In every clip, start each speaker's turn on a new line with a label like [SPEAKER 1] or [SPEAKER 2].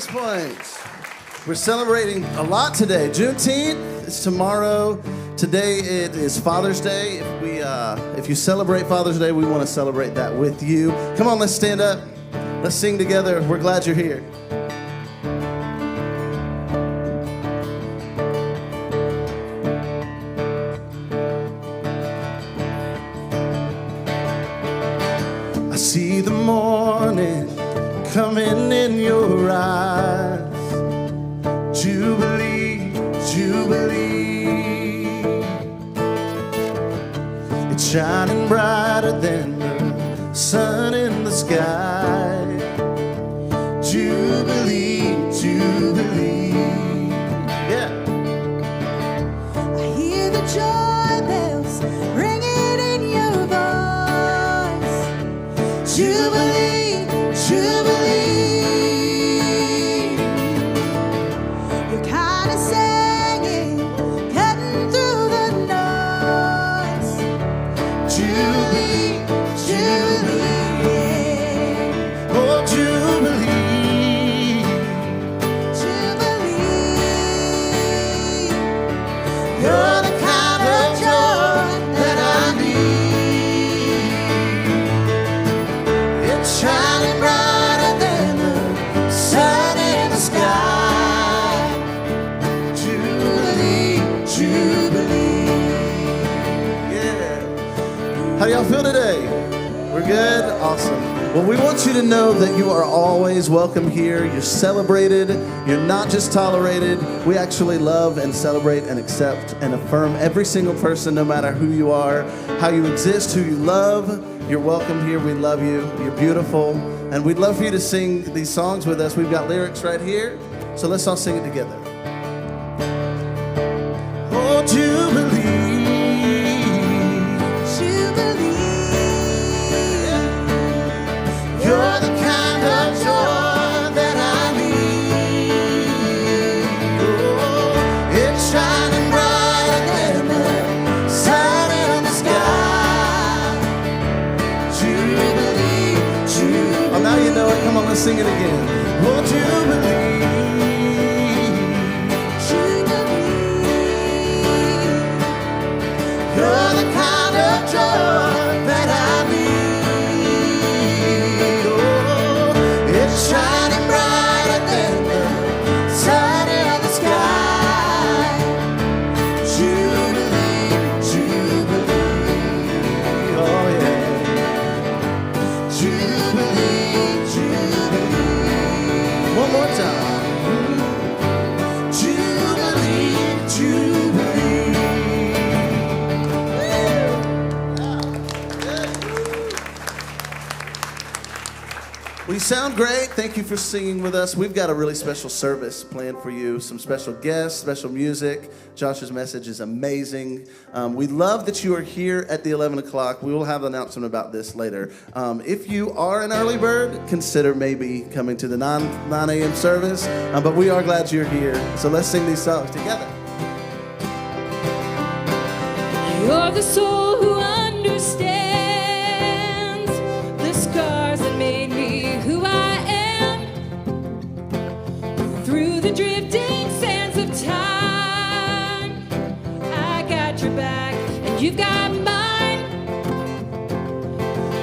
[SPEAKER 1] GracePointe. We're celebrating a lot today. Juneteenth is tomorrow. Today it is Father's Day. If you celebrate Father's Day, we want to celebrate that with you. Come on, let's stand up. Let's sing together. We're glad you're here. I see the morning coming in your eyes. Jubilee, Jubilee. It's shining brighter than the sun in the sky. Jubilee, Jubilee. Yeah.
[SPEAKER 2] I hear the joy bells ringing in your voice. Jubilee, Jubilee. You're kind of singing, cutting through the noise. Jubilee, Jubilee.
[SPEAKER 1] Oh, Jubilee.
[SPEAKER 2] Jubilee. You're the kind of joy that I need.
[SPEAKER 1] It's shining brighter than the sun in the sky. Jubilee, Jubilee. Yeah. How do y'all feel today? We're good? Awesome. Well, we want you to know that you are always welcome here. You're celebrated. You're not just tolerated. We actually love and celebrate and accept and affirm every single person, no matter who you are, how you exist, who you love. You're welcome here. We love you. You're beautiful. And we'd love for you to sing these songs with us. We've got lyrics right here. So let's all sing it together. Oh, Jubilee.
[SPEAKER 2] Jubilee.
[SPEAKER 1] You're the kind of joy that I need. Oh, it's shining brighter than the sun in the sky. Jubilee, Jubilee. Oh, now you know it. Come on, let's sing it again. Oh, Jubilee. You're the kind of joy that I need. Oh, it's shining brighter than the sun in the sky. Jubilee, Jubilee. Oh, yeah. Jubilee, Jubilee. One more time. Jubilee, Jubilee. Well, you sound great. Thank you for singing with us. We've got a really special service planned for you. Some special guests, special music. Josh's message is amazing. We love that you are here at the 11 o'clock. We will have an announcement about this later. If you are an early bird, consider maybe coming to the 9 a.m. service. But we are glad you're here. So let's sing these songs together.
[SPEAKER 3] You're the soul who understands the scars that made me who I am. Through the drifting sands of time, I got your back and you've got mine.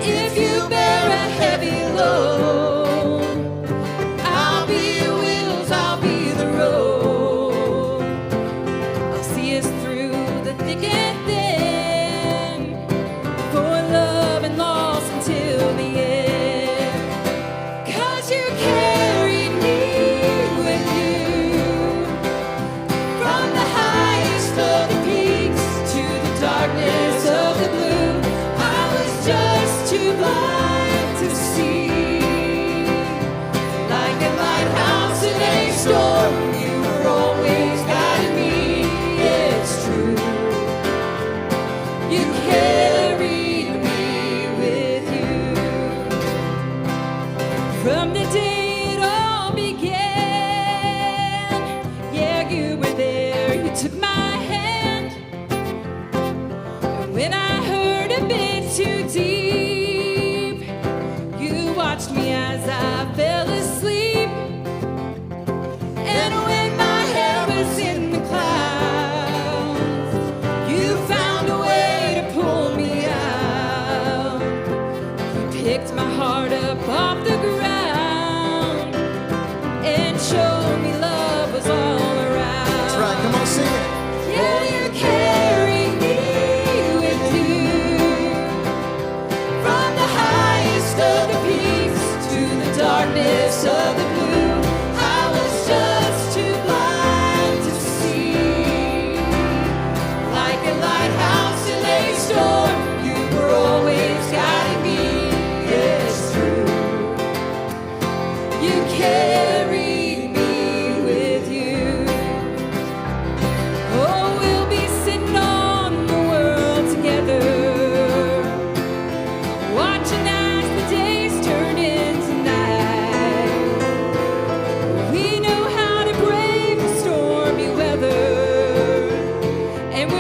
[SPEAKER 3] If you bear a heavy load, I'll be your wheels, I'll be the road. I'll see us through the thick and thin, for love and loss until the end. 'Cause you carried me with you, from the highest of the peaks to the darkness of the blue. I was just too blind to see. Like a lighthouse in a storm, you were always guiding me. It's true.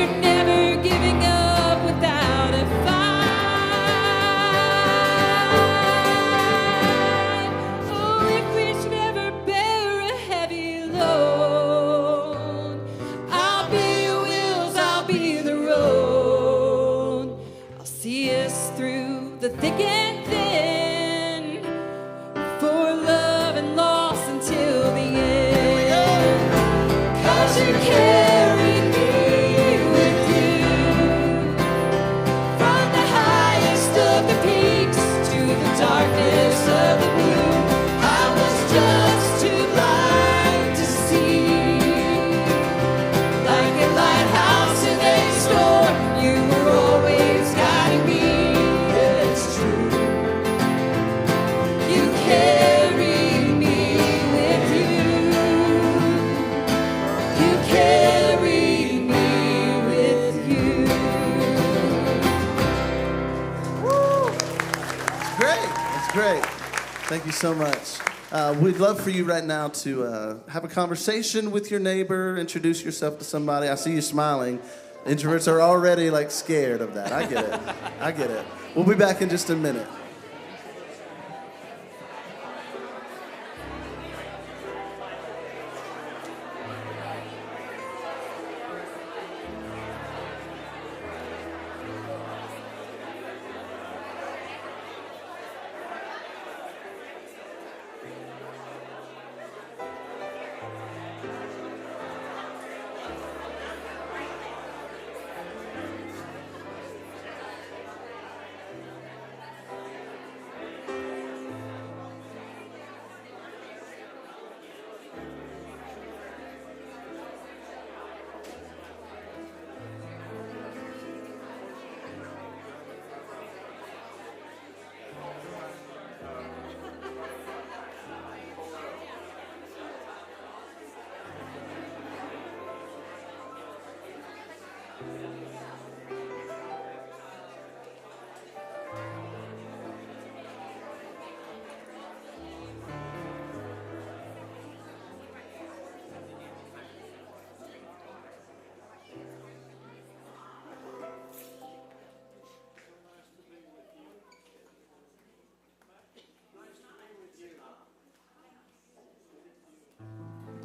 [SPEAKER 3] we're never giving up without a fight. Oh, if we should ever bear a heavy load, I'll be your wheels, I'll be the road. I'll see us through the thick and thin, for love and loss until the end. 'Cause you carry me with you, from the highest of the peaks to the darkness of the blue. I was just too blind to see. Like a lighthouse in a storm, you were always guiding me. It's true. You carry me with you. You carry me with you.
[SPEAKER 1] Great. That's great. Thank you so much. We'd love for you right now to have a conversation with your neighbor, introduce yourself to somebody. I see you smiling. Introverts are already like scared of that. I get it. I get it. We'll be back in just a minute.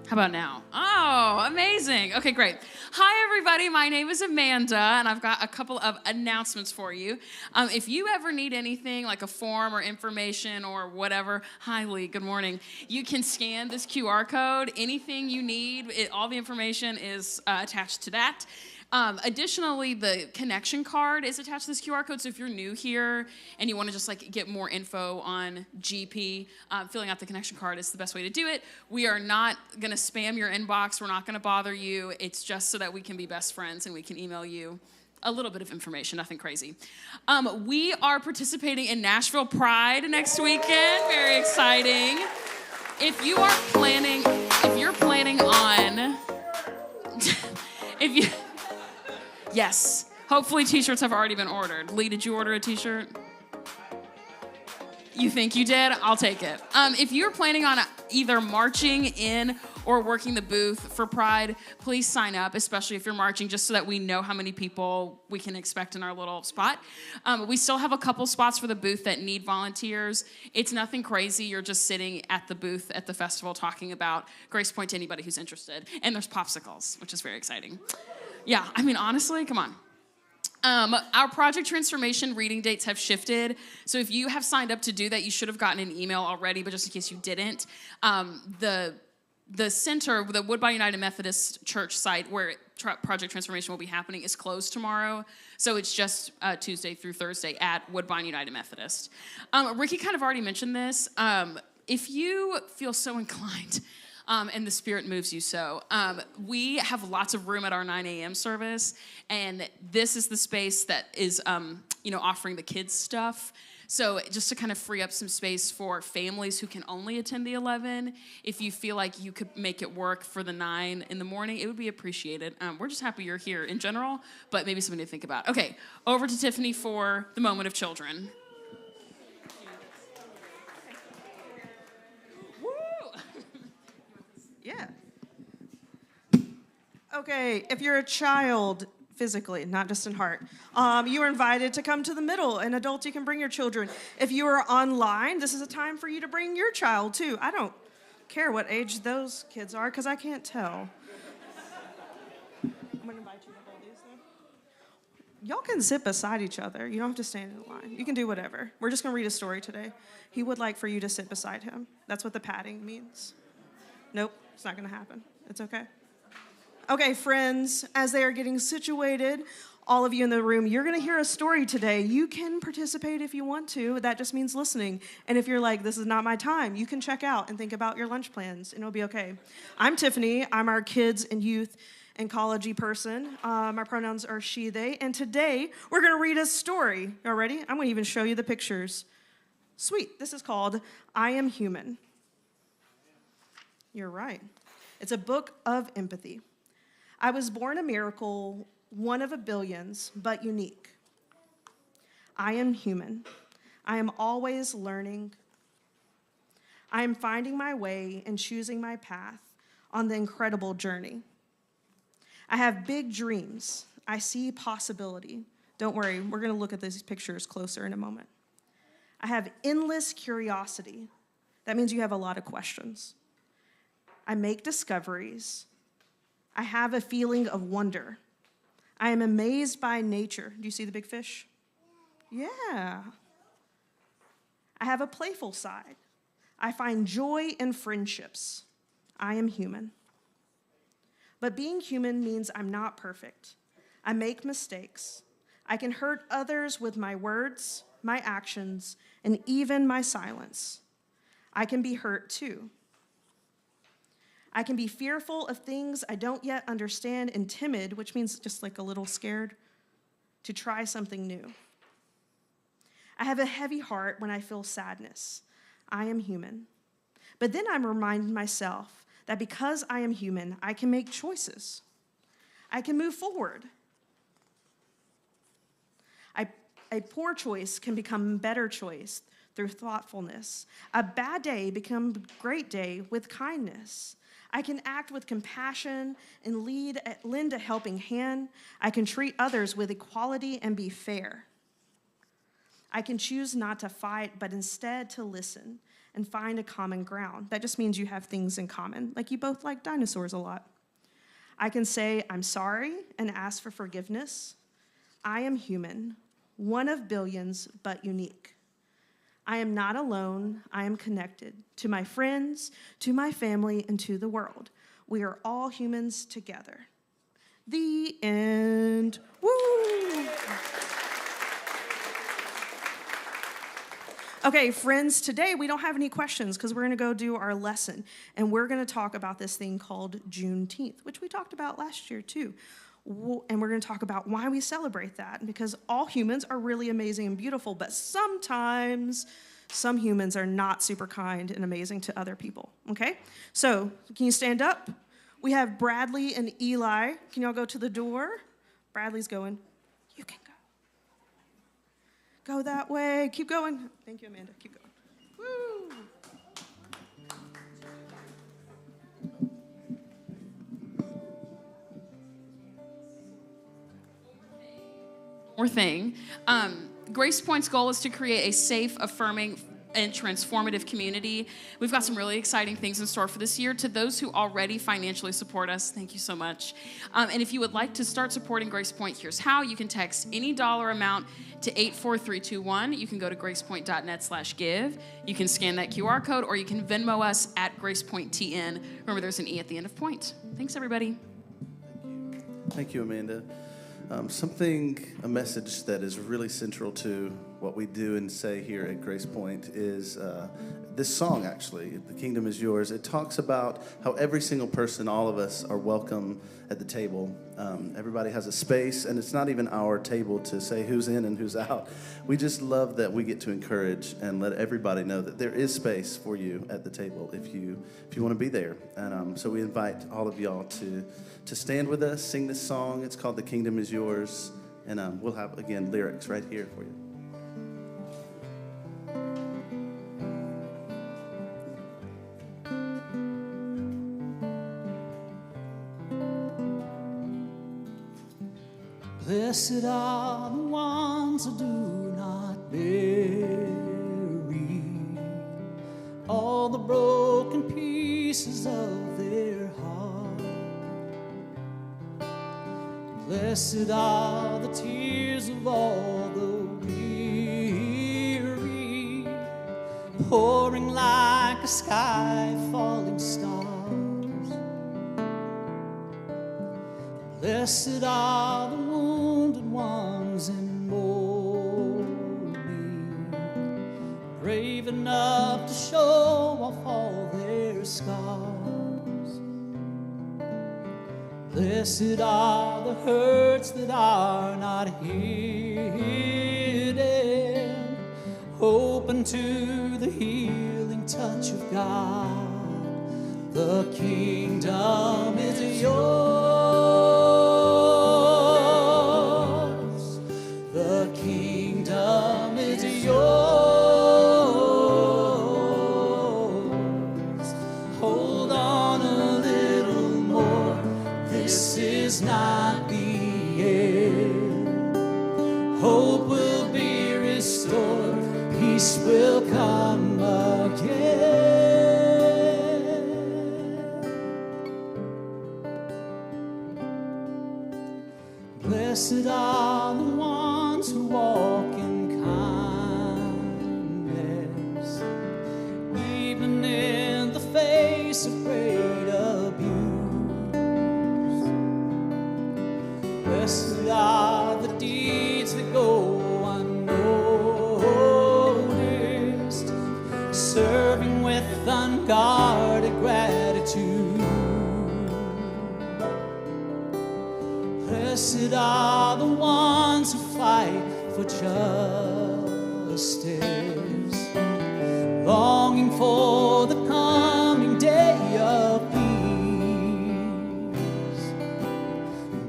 [SPEAKER 4] How about now? Oh, amazing. Okay, great. Hi, everybody. My name is Amanda, and I've got a couple of announcements for you. If you ever need anything like a form or information or whatever, hi, Lee, good morning. You can scan this QR code. Anything you need, all the information is attached to that. Additionally, the connection card is attached to this QR code, so if you're new here and you want to just like get more info on GP, filling out the connection card is the best way to do it. We are not going to spam your inbox. We're not going to bother you. It's just so that we can be best friends and we can email you a little bit of information, nothing crazy. We are participating in Nashville Pride next weekend. Very exciting. If you're planning on, yes. Hopefully t-shirts have already been ordered. Lee, did you order a t-shirt? You think you did? I'll take it. If you're planning on either marching in or working the booth for Pride, please sign up, especially if you're marching, just so that we know how many people we can expect in our little spot. We still have a couple spots for the booth that need volunteers. It's nothing crazy. You're just sitting at the booth at the festival talking about GracePointe to anybody who's interested. And there's popsicles, which is very exciting. Yeah, I mean, honestly, come on. Our project transformation reading dates have shifted. So if you have signed up to do that, you should have gotten an email already, but just in case you didn't, the center, the Woodbine United Methodist Church site where project transformation will be happening is closed tomorrow. So it's just Tuesday through Thursday at Woodbine United Methodist. Ricky kind of already mentioned this. If you feel so inclined, and the Spirit moves you so. We have lots of room at our 9 a.m. service, and this is the space that is, offering the kids stuff. So just to kind of free up some space for families who can only attend the 11, if you feel like you could make it work for the 9 in the morning, it would be appreciated. We're just happy you're here in general, but maybe something to think about. Okay, over to Tiffany for the moment of children.
[SPEAKER 5] Yeah. Okay, if you're a child physically, not just in heart. You are invited to come to the middle, and adults, you can bring your children. If you are online, this is a time for you to bring your child too. I don't care what age those kids are, because I can't tell. I'm gonna invite you to hold these then. Y'all can sit beside each other. You don't have to stand in a line. You can do whatever. We're just gonna read a story today. He would like for you to sit beside him. That's what the padding means. Nope, it's not gonna happen. It's okay. Okay, friends, as they are getting situated, all of you in the room, you're gonna hear a story today. You can participate if you want to. That just means listening. And if you're like, this is not my time, you can check out and think about your lunch plans, and it'll be okay. I'm Tiffany. I'm our kids and youth and college-y person. My pronouns are she, they. And today, we're gonna read a story. Y'all ready? I'm gonna even show you the pictures. Sweet. This is called I Am Human. You're right. It's a book of empathy. I was born a miracle, one of a billions, but unique. I am human. I am always learning. I am finding my way and choosing my path on the incredible journey. I have big dreams. I see possibility. Don't worry, we're going to look at these pictures closer in a moment. I have endless curiosity. That means you have a lot of questions. I make discoveries. I have a feeling of wonder. I am amazed by nature. Do you see the big fish? Yeah. I have a playful side. I find joy in friendships. I am human. But being human means I'm not perfect. I make mistakes. I can hurt others with my words, my actions, and even my silence. I can be hurt too. I can be fearful of things I don't yet understand and timid, which means just like a little scared, to try something new. I have a heavy heart when I feel sadness. I am human. But then I'm reminding myself that because I am human, I can make choices. I can move forward. A poor choice can become a better choice through thoughtfulness. A bad day becomes a great day with kindness. I can act with compassion and lend a helping hand. I can treat others with equality and be fair. I can choose not to fight, but instead to listen and find a common ground. That just means you have things in common, like you both like dinosaurs a lot. I can say, I'm sorry, and ask for forgiveness. I am human, one of billions, but unique. I am not alone. I am connected to my friends, to my family, and to the world. We are all humans together. The end. Woo! Okay, friends, today we don't have any questions because we're going to go do our lesson. And we're going to talk about this thing called Juneteenth, which we talked about last year too. And we're going to talk about why we celebrate that, because all humans are really amazing and beautiful, but sometimes some humans are not super kind and amazing to other people, okay? So can you stand up? We have Bradley and Eli. Can y'all go to the door? Bradley's going. You can go. Go that way. Keep going. Thank you, Amanda. Keep going. Woo!
[SPEAKER 4] More thing. GracePointe's goal is to create a safe, affirming, and transformative community. We've got some really exciting things in store for this year. To those who already financially support us, thank you so much. And if you would like to start supporting GracePointe, here's how. You can text any dollar amount to 84321. You can go to gracepointe.net/give. You can scan that QR code, or you can Venmo us at GracePointeTN. Remember, there's an E at the end of point. Thanks, everybody.
[SPEAKER 1] Thank you, Amanda. A message that is really central to what we do and say here at GracePointe is this song, actually, The Kingdom is Yours. It talks about how every single person, all of us, are welcome at the table. Everybody has a space, and it's not even our table to say who's in and who's out. We just love that we get to encourage and let everybody know that there is space for you at the table if you want to be there. And so we invite all of y'all to stand with us, sing this song. It's called The Kingdom is Yours. And we'll have, again, lyrics right here for you.
[SPEAKER 6] Blessed are the ones who do not bury all the broken pieces of their heart. Blessed are the tears of all the weary, pouring like a sky falling stars. Blessed are the wounded ones in mourning, brave enough to show off all their scars. Blessed are the hurts that are not hidden, open to the healing touch of God. The kingdom is yours. The kingdom is yours. Hold on a little more. This is not the end. Hope will be restored. Peace will come again. Blessed are the ones who walk in kindness, even in the face of great abuse. Blessed are the deeds that go unnoticed, serving with unguarded gratitude. Blessed are the ones who fight for justice, longing for the coming day of peace.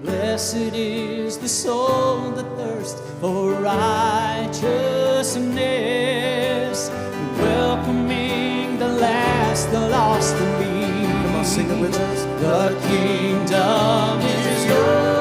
[SPEAKER 6] Blessed is the soul that thirsts for righteousness, welcoming the last, the lost, the least.
[SPEAKER 1] Come on, sing it with us.
[SPEAKER 6] The kingdom is yours.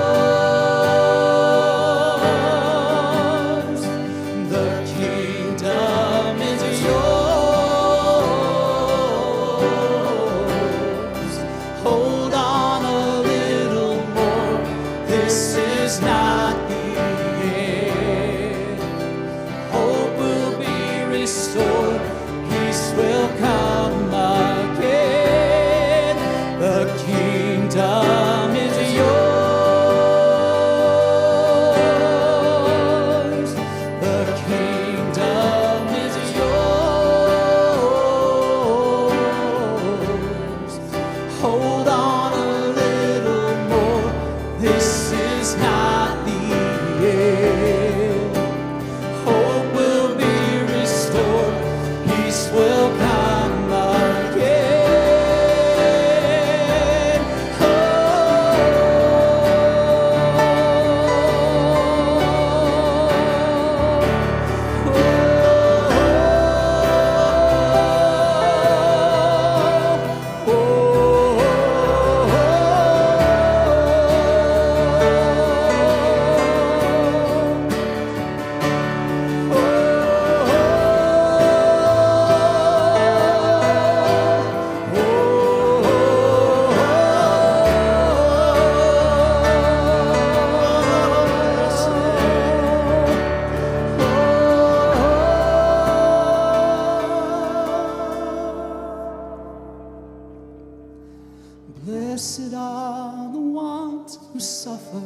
[SPEAKER 6] Blessed are the ones who suffer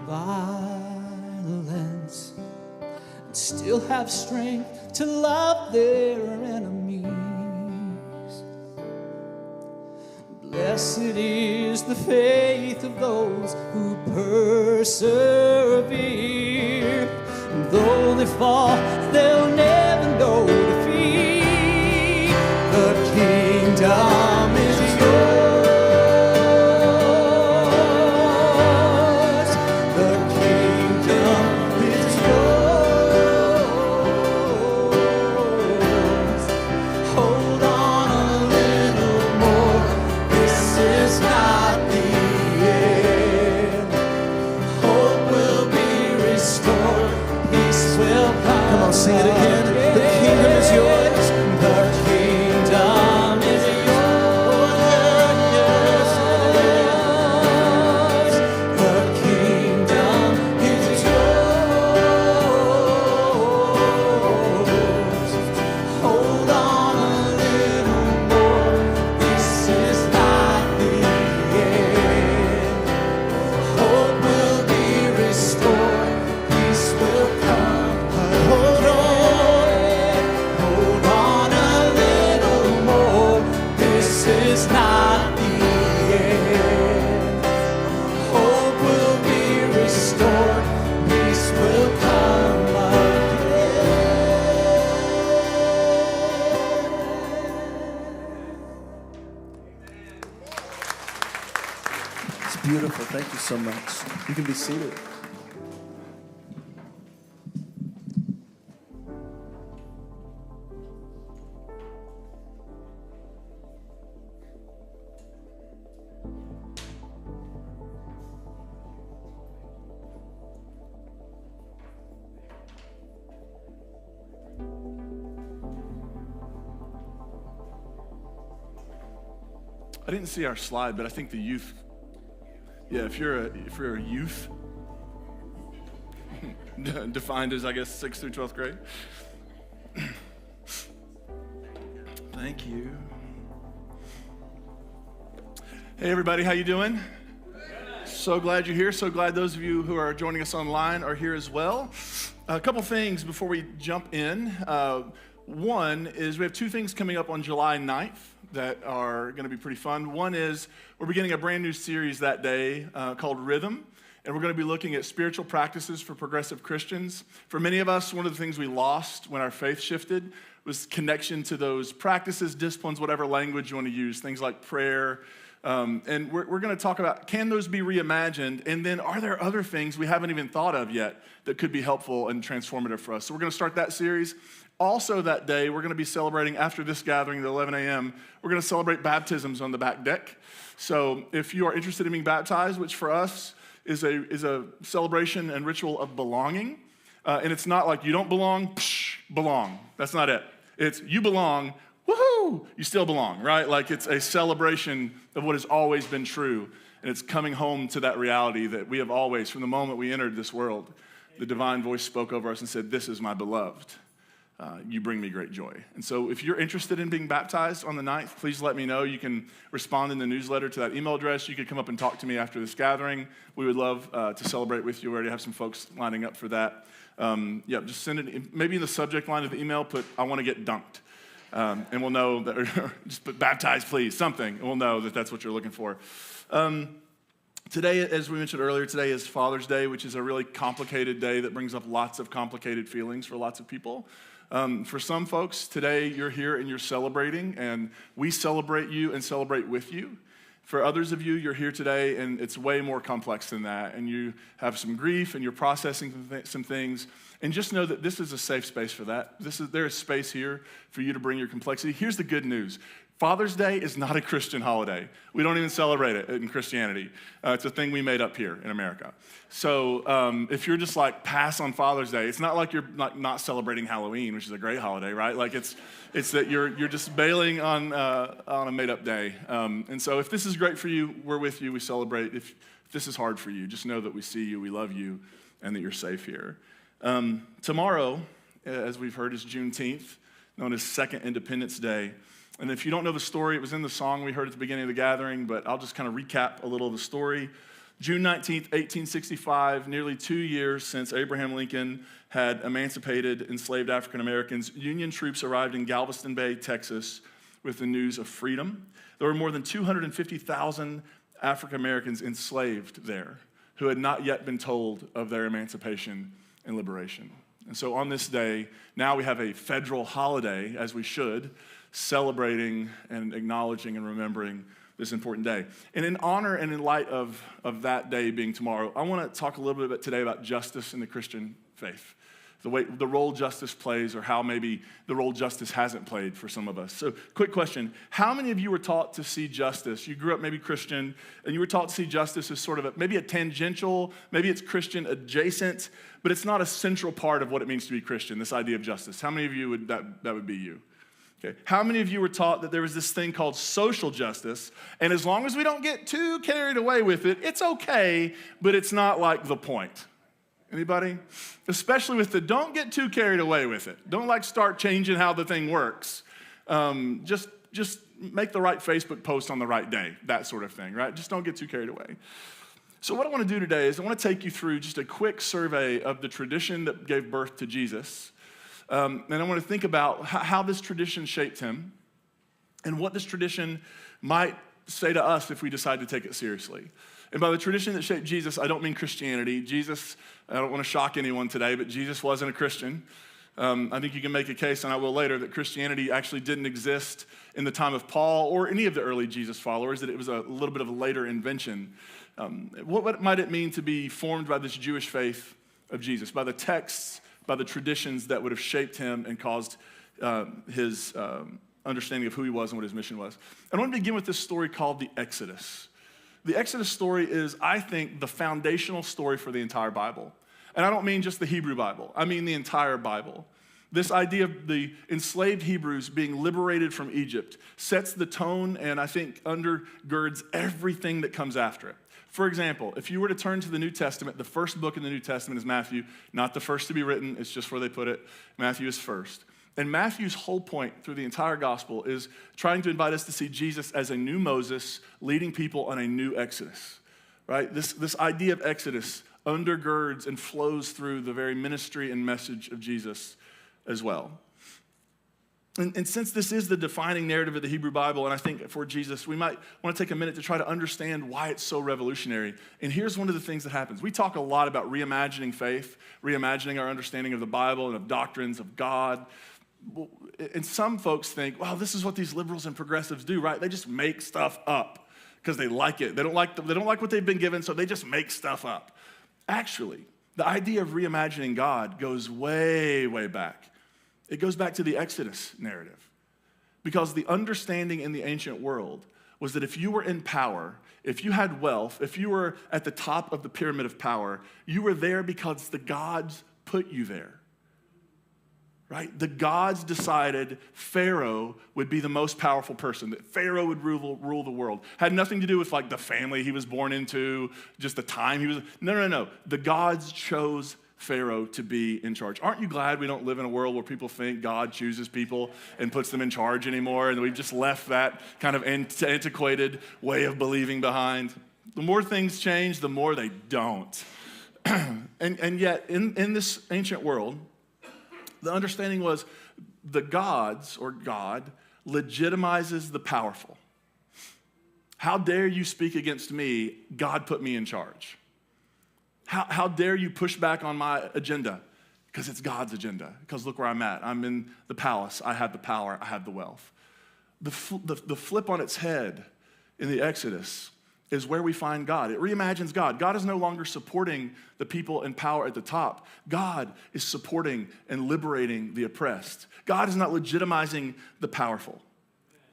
[SPEAKER 6] violence and still have strength to love their enemies. Blessed is the faith of those who persevere. Though they fall, they'll never know defeat. The kingdom is yours. Not the end. Hope will be
[SPEAKER 1] Sing it again. The kingdom is yours.
[SPEAKER 6] The kingdom is yours. The kingdom is yours. Hold on a little more. This is not the end. Hope will be restored. Peace will come.
[SPEAKER 1] Hold
[SPEAKER 6] on a little more. This is not the end. Hope will be restored. Peace will come again.
[SPEAKER 1] It's beautiful. Thank you so much. You can be seated.
[SPEAKER 7] I didn't see our slide, but I think the youth. Yeah, if you're a youth, defined as I guess 6th through 12th grade. Thank you. Hey everybody, how you doing? So glad you're here. So glad those of you who are joining us online are here as well. A couple things before we jump in. One is we have two things coming up on July 9th that are going to be pretty fun. One is we're beginning a brand new series that day called Rhythm, and we're going to be looking at spiritual practices for progressive Christians. For many of us, one of the things we lost when our faith shifted was connection to those practices, disciplines, whatever language you want to use, things like prayer. And we're going to talk about, can those be reimagined? And then are there other things we haven't even thought of yet that could be helpful and transformative for us? So we're going to start that series. Also that day, we're going to be celebrating, after this gathering at 11 a.m., we're going to celebrate baptisms on the back deck. So if you are interested in being baptized, which for us is a celebration and ritual of belonging, and it's not like you don't belong, belong. That's not it. It's you belong, woohoo, you still belong, right? Like it's a celebration of what has always been true, and it's coming home to that reality that we have always, from the moment we entered this world, the divine voice spoke over us and said, this is my beloved. You bring me great joy. And so if you're interested in being baptized on the 9th, please let me know. You can respond in the newsletter to that email address. You could come up and talk to me after this gathering. We would love to celebrate with you. We already have some folks lining up for that. Just send it. Maybe in the subject line of the email, put, I want to get dunked. And we'll know that, or just put baptized, please, something. And we'll know that that's what you're looking for. Today, as we mentioned earlier, today is Father's Day, which is a really complicated day that brings up lots of complicated feelings for lots of people. For some folks, today you're here and you're celebrating, and we celebrate you and celebrate with you. For others of you, you're here today, and it's way more complex than that, and you have some grief, and you're processing some things, and just know that this is a safe space for that. There is space here for you to bring your complexity. Here's the good news. Father's Day is not a Christian holiday. We don't even celebrate it in Christianity. It's a thing we made up here in America. So if you're just like pass on Father's Day, it's not like you're not celebrating Halloween, which is a great holiday, right? Like it's that you're just bailing on a made up day. And so if this is great for you, we're with you. We celebrate. If this is hard for you, just know that we see you, we love you, and that you're safe here. Tomorrow, as we've heard, is Juneteenth, known as Second Independence Day. And if you don't know the story, it was in the song we heard at the beginning of the gathering, but I'll just kind of recap a little of the story. June 19th, 1865, nearly 2 years since Abraham Lincoln had emancipated enslaved African Americans, Union troops arrived in Galveston Bay, Texas, with the news of freedom. There were more than 250,000 African Americans enslaved there who had not yet been told of their emancipation and liberation. And so on this day, now we have a federal holiday, as we should, celebrating and acknowledging and remembering this important day. And in honor and in light of that day being tomorrow, I want to talk a little bit today about justice in the Christian faith. the role justice plays, or how maybe the role justice hasn't played for some of us. So quick question, how many of you were taught to see justice? You grew up maybe Christian, and you were taught to see justice as sort of maybe a tangential, maybe it's Christian adjacent, but it's not a central part of what it means to be Christian, this idea of justice. How many of you that would be you? Okay. How many of you were taught that there was this thing called social justice, and as long as we don't get too carried away with it, it's okay, but it's not like the point? Anybody? Especially with the don't get too carried away with it. Don't like start changing how the thing works. Just make the right Facebook post on the right day, that sort of thing, right? Just don't get too carried away. So what I want to do today is I want to take you through just a quick survey of the tradition that gave birth to Jesus. And I want to think about how this tradition shaped him and what this tradition might say to us if we decide to take it seriously. And by the tradition that shaped Jesus, I don't mean Christianity. Jesus, I don't want to shock anyone today, but Jesus wasn't a Christian. I think you can make a case, and I will later, that Christianity actually didn't exist in the time of Paul or any of the early Jesus followers, that it was a little bit of a later invention. What might it mean to be formed by this Jewish faith of Jesus, by the texts, by the traditions that would have shaped him and caused his understanding of who he was and what his mission was? I want to begin with this story called the Exodus. The Exodus story is, I think, the foundational story for the entire Bible. And I don't mean just the Hebrew Bible. I mean the entire Bible. This idea of the enslaved Hebrews being liberated from Egypt sets the tone and I think undergirds everything that comes after it. For example, if you were to turn to the New Testament, the first book in the New Testament is Matthew, not the first to be written, it's just where they put it. Matthew is first. And Matthew's whole point through the entire gospel is trying to invite us to see Jesus as a new Moses leading people on a new Exodus, right? This idea of Exodus undergirds and flows through the very ministry and message of Jesus as well. And since this is the defining narrative of the Hebrew Bible, and I think for Jesus, we might want to take a minute to try to understand why it's so revolutionary. And here's one of the things that happens. We talk a lot about reimagining faith, reimagining our understanding of the Bible and of doctrines of God. And some folks think, well, this is what these liberals and progressives do, right? They just make stuff up because they like it. They don't like what they've been given, so they just make stuff up. Actually, the idea of reimagining God goes way, way back. It goes back to the Exodus narrative. Because the understanding in the ancient world was that if you were in power, if you had wealth, if you were at the top of the pyramid of power, you were there because the gods put you there. Right? The gods decided Pharaoh would be the most powerful person, that Pharaoh would rule the world. Had nothing to do with like the family he was born into, just the time he was. No. The gods chose Pharaoh to be in charge. Aren't you glad we don't live in a world where people think God chooses people and puts them in charge anymore, and we've just left that kind of antiquated way of believing behind? The more things change, the more they don't. and yet, in this ancient world, the understanding was the gods, or God, legitimizes the powerful. How dare you speak against me? God put me in charge. How dare you push back on my agenda? Because it's God's agenda. Because look where I'm at. I'm in the palace. I have the power. I have the wealth. The flip on its head in the Exodus is where we find God. It reimagines God. God is no longer supporting the people in power at the top. God is supporting and liberating the oppressed. God is not legitimizing the powerful.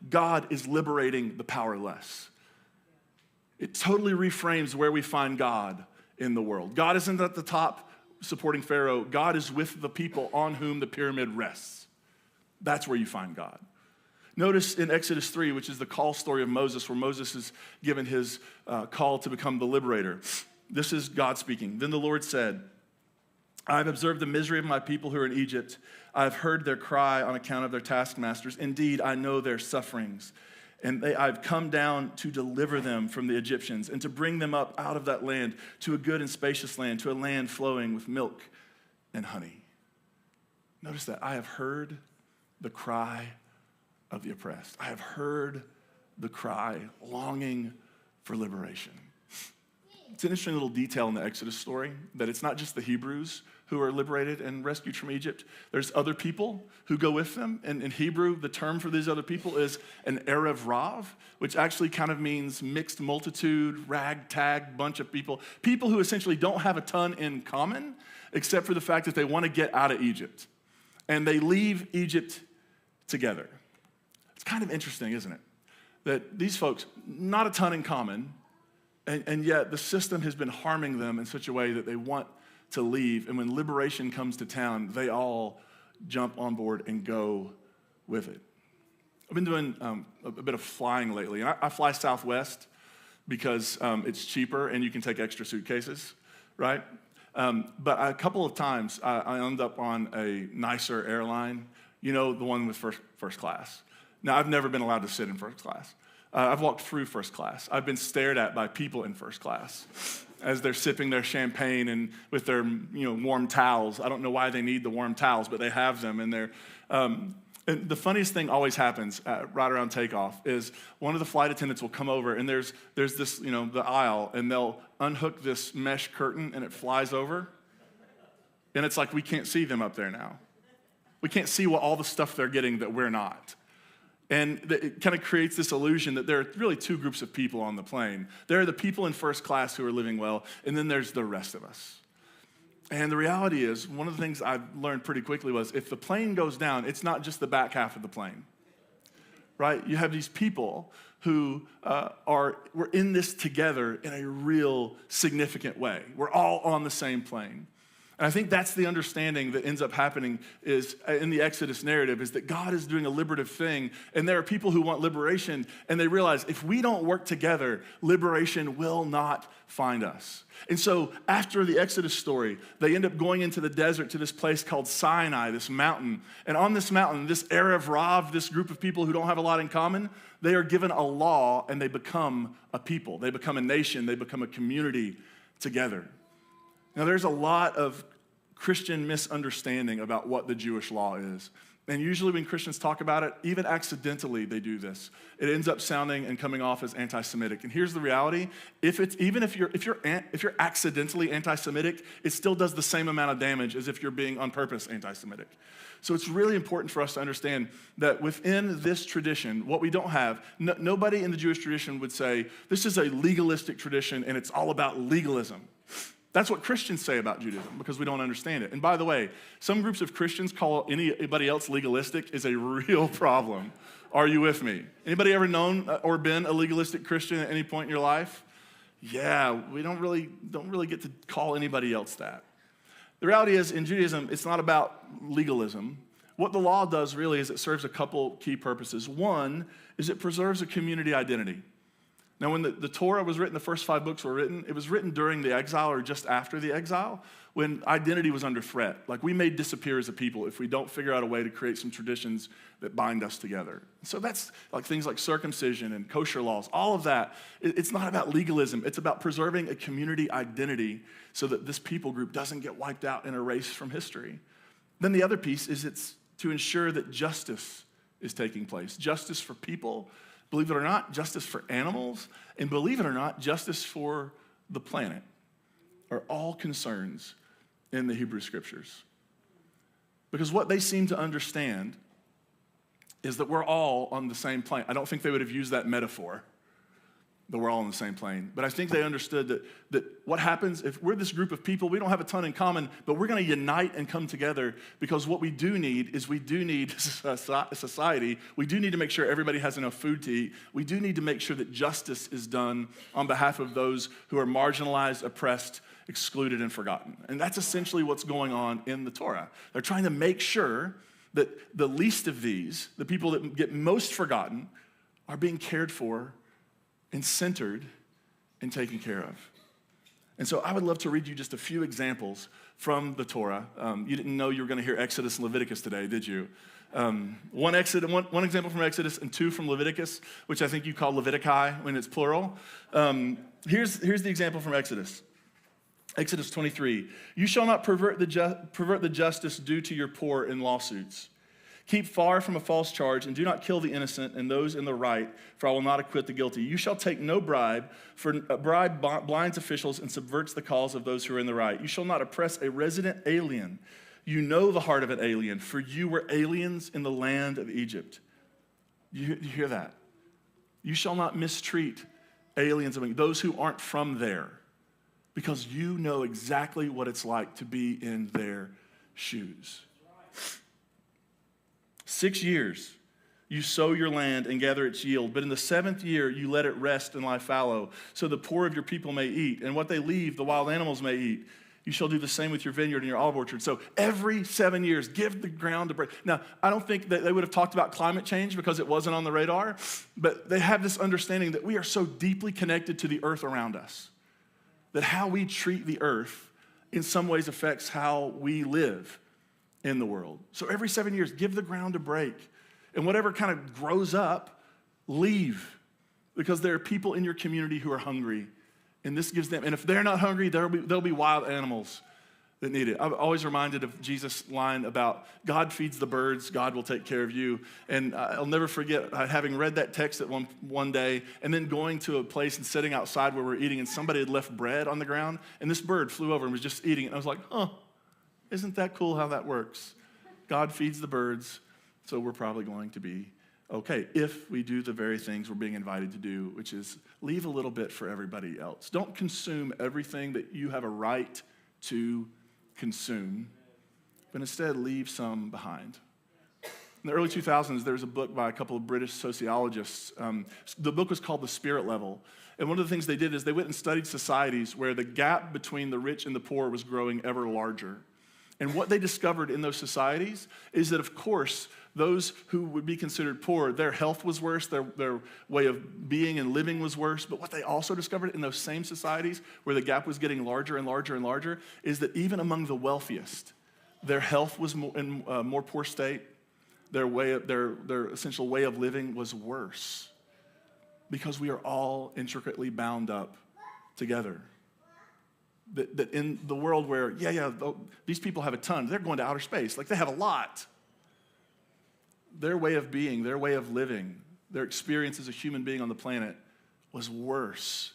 [SPEAKER 7] God is liberating the powerless. It totally reframes where we find God in the world. God isn't at the top supporting Pharaoh. God is with the people on whom the pyramid rests. That's where you find God. Notice in Exodus 3, which is the call story of Moses, where Moses is given his call to become the liberator. This is God speaking. Then the Lord said, I have observed the misery of my people who are in Egypt. I have heard their cry on account of their taskmasters. Indeed, I know their sufferings. And I've come down to deliver them from the Egyptians and to bring them up out of that land to a good and spacious land, to a land flowing with milk and honey. Notice that. I have heard the cry of the oppressed. I have heard the cry, longing for liberation. It's an interesting little detail in the Exodus story that it's not just the Hebrews who are liberated and rescued from Egypt. There's other people who go with them. And in Hebrew, the term for these other people is an Erev Rav, which actually kind of means mixed multitude, ragtag bunch of people. People who essentially don't have a ton in common, except for the fact that they want to get out of Egypt. And they leave Egypt together. It's kind of interesting, isn't it? That these folks, not a ton in common, and yet the system has been harming them in such a way that they want to leave. And when liberation comes to town, they all jump on board and go with it. I've been doing a bit of flying lately. And I fly Southwest because it's cheaper and you can take extra suitcases, right? But a couple of times I end up on a nicer airline, you know, the one with first class. Now, I've never been allowed to sit in first class. I've walked through first class. I've been stared at by people in first class as they're sipping their champagne and with their warm towels. I don't know why they need the warm towels, but they have them. And and the funniest thing always happens right around takeoff is one of the flight attendants will come over and there's this, the aisle, and they'll unhook this mesh curtain and it flies over. And it's like we can't see them up there now. We can't see all the stuff they're getting that we're not. And it kind of creates this illusion that there are really two groups of people on the plane. There are the people in first class who are living well, and then there's the rest of us. And the reality is, one of the things I've learned pretty quickly was if the plane goes down, it's not just the back half of the plane, right? You have these people who we're in this together in a real significant way. We're all on the same plane. And I think that's the understanding that ends up happening is in the Exodus narrative is that God is doing a liberative thing, and there are people who want liberation, and they realize if we don't work together, liberation will not find us. And so after the Exodus story, they end up going into the desert to this place called Sinai, this mountain. And on this mountain, this Erev Rav, this group of people who don't have a lot in common, they are given a law and they become a people. They become a nation. They become a community together. Now, there's a lot of Christian misunderstanding about what the Jewish law is. And usually when Christians talk about it, even accidentally they do this. It ends up sounding and coming off as anti-Semitic. And here's the reality. If you're accidentally anti-Semitic, it still does the same amount of damage as if you're being on purpose anti-Semitic. So it's really important for us to understand that within this tradition, what we don't have, nobody in the Jewish tradition would say, this is a legalistic tradition and it's all about legalism. That's what Christians say about Judaism because we don't understand it. And by the way, some groups of Christians call anybody else legalistic is a real problem. Are you with me? Anybody ever known or been a legalistic Christian at any point in your life? Yeah, we don't really get to call anybody else that. The reality is in Judaism, it's not about legalism. What the law does really is it serves a couple key purposes. One is it preserves a community identity. Now, when the Torah was written, the first 5 books were written, it was written during the exile or just after the exile when identity was under threat. Like we may disappear as a people if we don't figure out a way to create some traditions that bind us together. So that's like things like circumcision and kosher laws, all of that. It's not about legalism. It's about preserving a community identity so that this people group doesn't get wiped out and erased from history. Then the other piece is it's to ensure that justice is taking place. Justice for people, believe it or not, justice for animals, and believe it or not, justice for the planet are all concerns in the Hebrew Scriptures. Because what they seem to understand is that we're all on the same plane. I don't think they would have used that metaphor, that we're all on the same plane. But I think they understood that what happens if we're this group of people, we don't have a ton in common, but we're going to unite and come together because what we do need is we do need a society. We do need to make sure everybody has enough food to eat. We do need to make sure that justice is done on behalf of those who are marginalized, oppressed, excluded, and forgotten. And that's essentially what's going on in the Torah. They're trying to make sure that the least of these, the people that get most forgotten, are being cared for and centered and taken care of. And so I would love to read you just a few examples from the Torah. You didn't know you were going to hear Exodus and Leviticus today, did you? One example from Exodus and 2 from Leviticus, which I think you call Levitici when it's plural. Here's the example from Exodus. Exodus 23. You shall not pervert the justice due to your poor in lawsuits. Keep far from a false charge, and do not kill the innocent and those in the right, for I will not acquit the guilty. You shall take no bribe, for a bribe blinds officials and subverts the cause of those who are in the right. You shall not oppress a resident alien. You know the heart of an alien, for you were aliens in the land of Egypt. You hear that? You shall not mistreat aliens among those who aren't from there, because you know exactly what it's like to be in their shoes. 6 years you sow your land and gather its yield, but in the 7th year you let it rest and lie fallow, so the poor of your people may eat, and what they leave the wild animals may eat. You shall do the same with your vineyard and your olive orchard. So every 7 years, give the ground a break. Now, I don't think that they would have talked about climate change because it wasn't on the radar, but they have this understanding that we are so deeply connected to the earth around us, that how we treat the earth in some ways affects how we live in the world. So every 7 years, give the ground a break. And whatever kind of grows up, leave. Because there are people in your community who are hungry. And this gives them, and if they're not hungry, there'll be wild animals that need it. I'm always reminded of Jesus' line about God feeds the birds, God will take care of you. And I'll never forget having read that text at one day and then going to a place and sitting outside where we're eating, and somebody had left bread on the ground, and this bird flew over and was just eating it. And I was like, isn't that cool how that works? God feeds the birds, so we're probably going to be okay if we do the very things we're being invited to do, which is leave a little bit for everybody else. Don't consume everything that you have a right to consume, but instead leave some behind. In the early 2000s, there was a book by a couple of British sociologists. The book was called The Spirit Level. And one of the things they did is they went and studied societies where the gap between the rich and the poor was growing ever larger. And what they discovered in those societies is that, of course, those who would be considered poor, their health was worse, their way of being and living was worse. But what they also discovered in those same societies where the gap was getting larger and larger and larger is that even among the wealthiest, their health was in a more poor state. Their essential way of living was worse, because we are all intricately bound up together. That in the world where, these people have a ton, they're going to outer space, like they have a lot. Their way of being, their way of living, their experience as a human being on the planet was worse,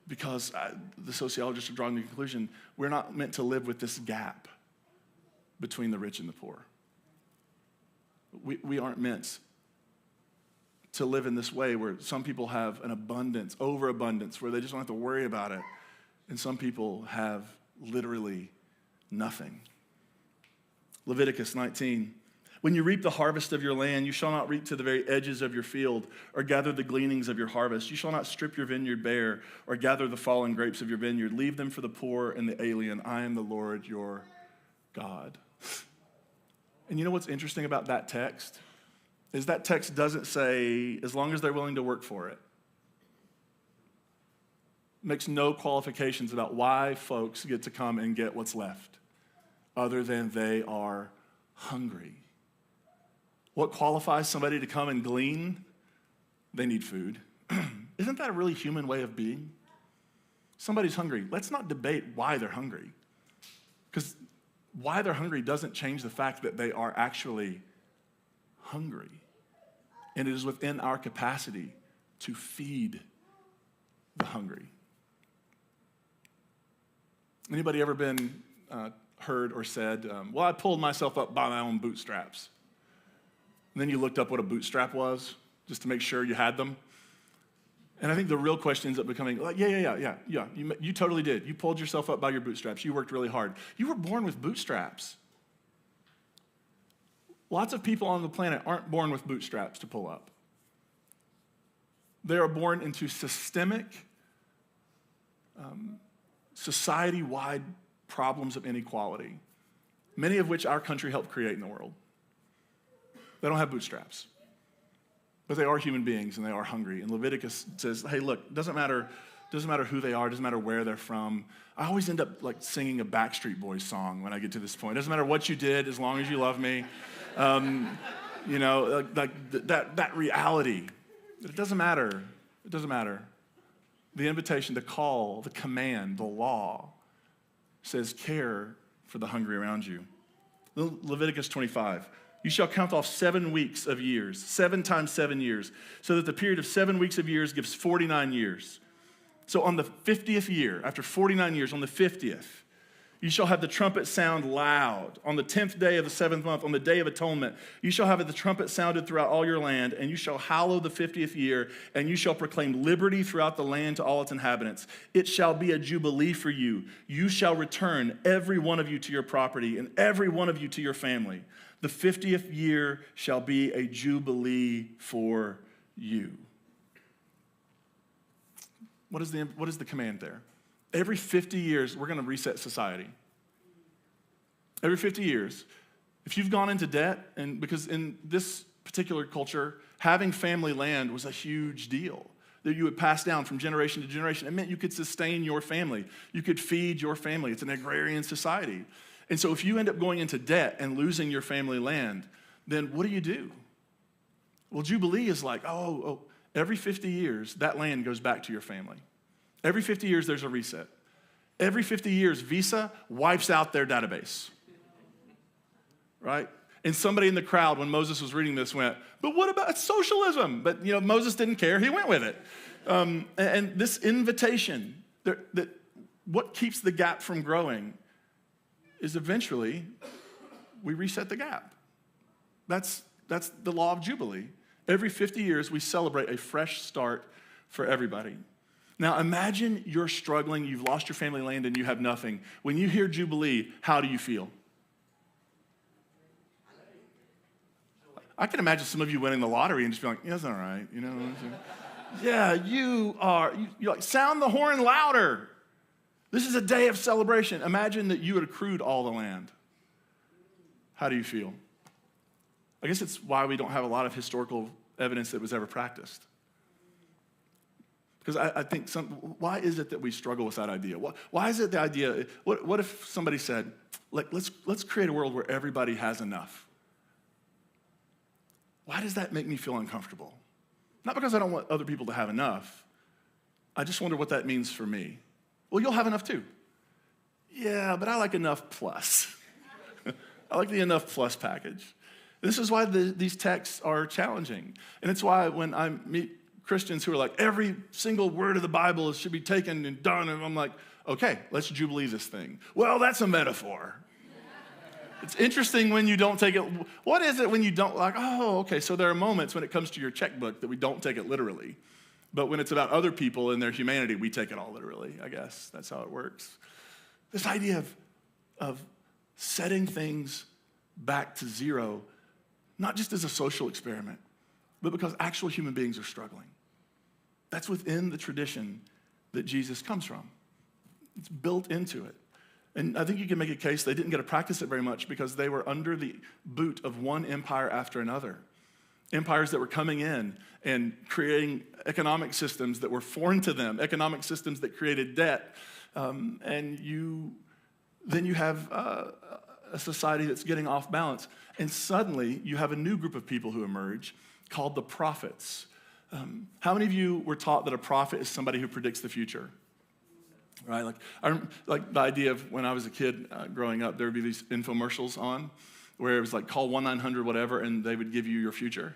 [SPEAKER 7] because the sociologists are drawing the conclusion we're not meant to live with this gap between the rich and the poor. We aren't meant to live in this way where some people have an abundance, overabundance, where they just don't have to worry about it. And some people have literally nothing. Leviticus 19. When you reap the harvest of your land, you shall not reap to the very edges of your field or gather the gleanings of your harvest. You shall not strip your vineyard bare or gather the fallen grapes of your vineyard. Leave them for the poor and the alien. I am the Lord your God. And you know what's interesting about that text? Is that text doesn't say, as long as they're willing to work for it. Makes no qualifications about why folks get to come and get what's left, other than they are hungry. What qualifies somebody to come and glean? They need food. Isn't that a really human way of being? Somebody's hungry. Let's not debate why they're hungry, because why they're hungry doesn't change the fact that they are actually hungry. And it is within our capacity to feed the hungry. Anybody ever been heard or said, well, I pulled myself up by my own bootstraps? And then you looked up what a bootstrap was just to make sure you had them. And I think the real question ends up becoming, like, yeah. You totally did. You pulled yourself up by your bootstraps. You worked really hard. You were born with bootstraps. Lots of people on the planet aren't born with bootstraps to pull up. They are born into systemic, society-wide problems of inequality, many of which our country helped create in the world. They don't have bootstraps, but they are human beings and they are hungry. And Leviticus says, hey, look, doesn't matter who they are, doesn't matter where they're from. I always end up like singing a Backstreet Boys song when I get to this point. Doesn't matter what you did, as long as you love me. That reality. It doesn't matter. It doesn't matter. The invitation, the call, the command, the law says care for the hungry around you. Leviticus 25. You shall count off 7 weeks of years, 7 times 7 years, so that the period of 7 weeks of years gives 49 years. So on the 50th year, after 49 years, on the 50th, you shall have the trumpet sound loud. On the 10th day of the 7th month, on the day of atonement, you shall have the trumpet sounded throughout all your land, and you shall hallow the 50th year, and you shall proclaim liberty throughout the land to all its inhabitants. It shall be a jubilee for you. You shall return, every one of you, to your property, and every one of you to your family. The 50th year shall be a jubilee for you. What is the command there? Every 50 years, we're going to reset society. Every 50 years. If you've gone into debt, and because in this particular culture, having family land was a huge deal that you would pass down from generation to generation. It meant you could sustain your family. You could feed your family. It's an agrarian society. And so if you end up going into debt and losing your family land, then what do? Well, Jubilee is like, every 50 years, that land goes back to your family. Every 50 years, there's a reset. Every 50 years, Visa wipes out their database, right? And somebody in the crowd, when Moses was reading this, went, but what about socialism? But, Moses didn't care. He went with it. And this invitation, that what keeps the gap from growing is eventually we reset the gap. That's the law of Jubilee. Every 50 years, we celebrate a fresh start for everybody. Now, imagine you're struggling, you've lost your family land, and you have nothing. When you hear Jubilee, how do you feel? I can imagine some of you winning the lottery and just being like, yeah, that's all right, Yeah, you're like, sound the horn louder. This is a day of celebration. Imagine that you had accrued all the land. How do you feel? I guess it's why we don't have a lot of historical evidence that was ever practiced. Because I think why is it that we struggle with that idea? Why is it the idea, what if somebody said, like, let's create a world where everybody has enough? Why does that make me feel uncomfortable? Not because I don't want other people to have enough. I just wonder what that means for me. Well, you'll have enough too. Yeah, but I like enough plus. I like the enough plus package. This is why these texts are challenging. And it's why when I meet Christians who are like, every single word of the Bible should be taken and done, and I'm like, okay, let's Jubilee this thing. Well, that's a metaphor. It's interesting when you don't take it. What is it when you don't, okay, so there are moments when it comes to your checkbook that we don't take it literally. But when it's about other people and their humanity, we take it all literally, I guess. That's how it works. This idea of setting things back to zero, not just as a social experiment, but because actual human beings are struggling. That's within the tradition that Jesus comes from. It's built into it. And I think you can make a case they didn't get to practice it very much because they were under the boot of one empire after another. Empires that were coming in and creating economic systems that were foreign to them, economic systems that created debt. And then you have a society that's getting off balance. And suddenly you have a new group of people who emerge called the prophets. How many of you were taught that a prophet is somebody who predicts the future? Right, like the idea of when I was a kid growing up, there would be these infomercials on where it was like call 1-900 whatever, and they would give you your future.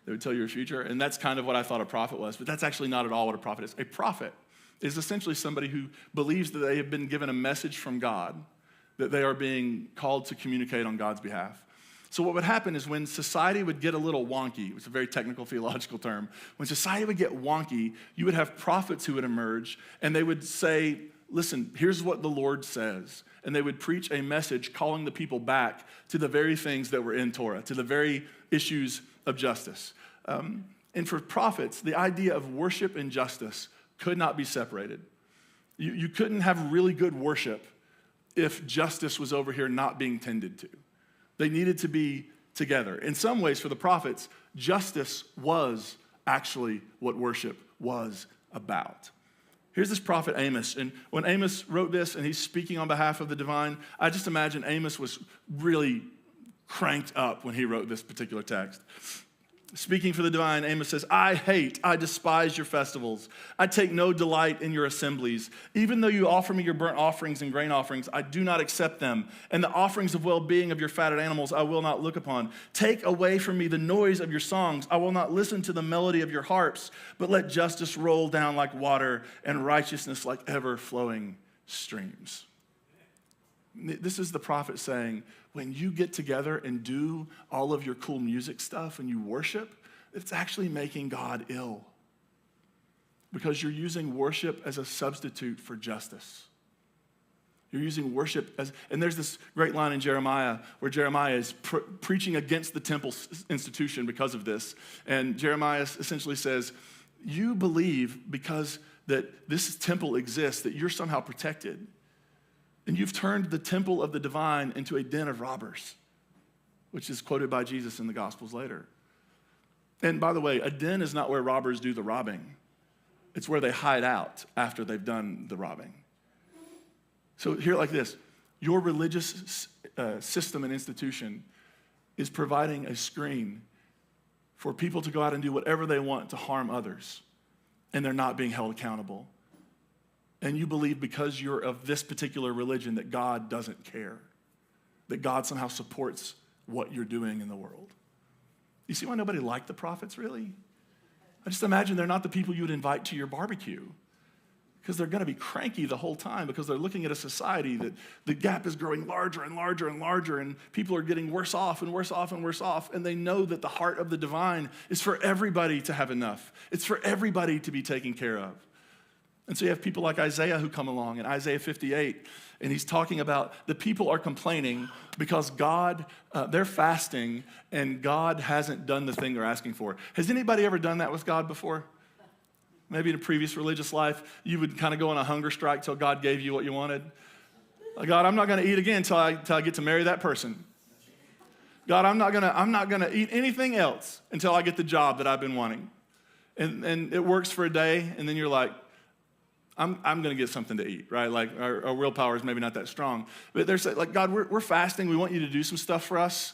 [SPEAKER 7] They would tell you your future, and that's kind of what I thought a prophet was, but that's actually not at all what a prophet is. A prophet is essentially somebody who believes that they have been given a message from God, that they are being called to communicate on God's behalf. So what would happen is when society would get a little wonky, it's a very technical theological term, when society would get wonky, you would have prophets who would emerge, and they would say, listen, here's what the Lord says. And they would preach a message calling the people back to the very things that were in Torah, to the very issues of justice. And for prophets, the idea of worship and justice could not be separated. You couldn't have really good worship if justice was over here not being tended to. They needed to be together. In some ways, for the prophets, justice was actually what worship was about. Here's this prophet Amos, and when Amos wrote this and he's speaking on behalf of the divine, I just imagine Amos was really cranked up when he wrote this particular text. Speaking for the divine, Amos says, I despise your festivals. I take no delight in your assemblies. Even though you offer me your burnt offerings and grain offerings, I do not accept them. And the offerings of well-being of your fatted animals I will not look upon. Take away from me the noise of your songs. I will not listen to the melody of your harps, but let justice roll down like water and righteousness like ever-flowing streams. This is the prophet saying, when you get together and do all of your cool music stuff and you worship, it's actually making God ill. Because you're using worship as a substitute for justice. You're using worship as, and there's this great line in Jeremiah where Jeremiah is preaching against the temple institution because of this. And Jeremiah essentially says, you believe because that this temple exists, that you're somehow protected. And you've turned the temple of the divine into a den of robbers, which is quoted by Jesus in the Gospels later. And by the way, a den is not where robbers do the robbing. It's where they hide out after they've done the robbing. So here like this, your religious system and institution is providing a screen for people to go out and do whatever they want to harm others, and they're not being held accountable. And you believe because you're of this particular religion that God doesn't care, that God somehow supports what you're doing in the world. You see why nobody liked the prophets, really? I just imagine they're not the people you would invite to your barbecue because they're going to be cranky the whole time because they're looking at a society that the gap is growing larger and larger and larger, and people are getting worse off and worse off and worse off, and they know that the heart of the divine is for everybody to have enough. It's for everybody to be taken care of. And so you have people like Isaiah who come along in Isaiah 58, and he's talking about the people are complaining because God, they're fasting, and God hasn't done the thing they're asking for. Has anybody ever done that with God before? Maybe in a previous religious life, you would kind of go on a hunger strike till God gave you what you wanted. Like, God, I'm not going to eat again until I get to marry that person. God, I'm not going to eat anything else until I get the job that I've been wanting. And it works for a day, and then you're like, I'm going to get something to eat, right? Like our willpower is maybe not that strong. But they're saying, like, God, we're fasting. We want you to do some stuff for us.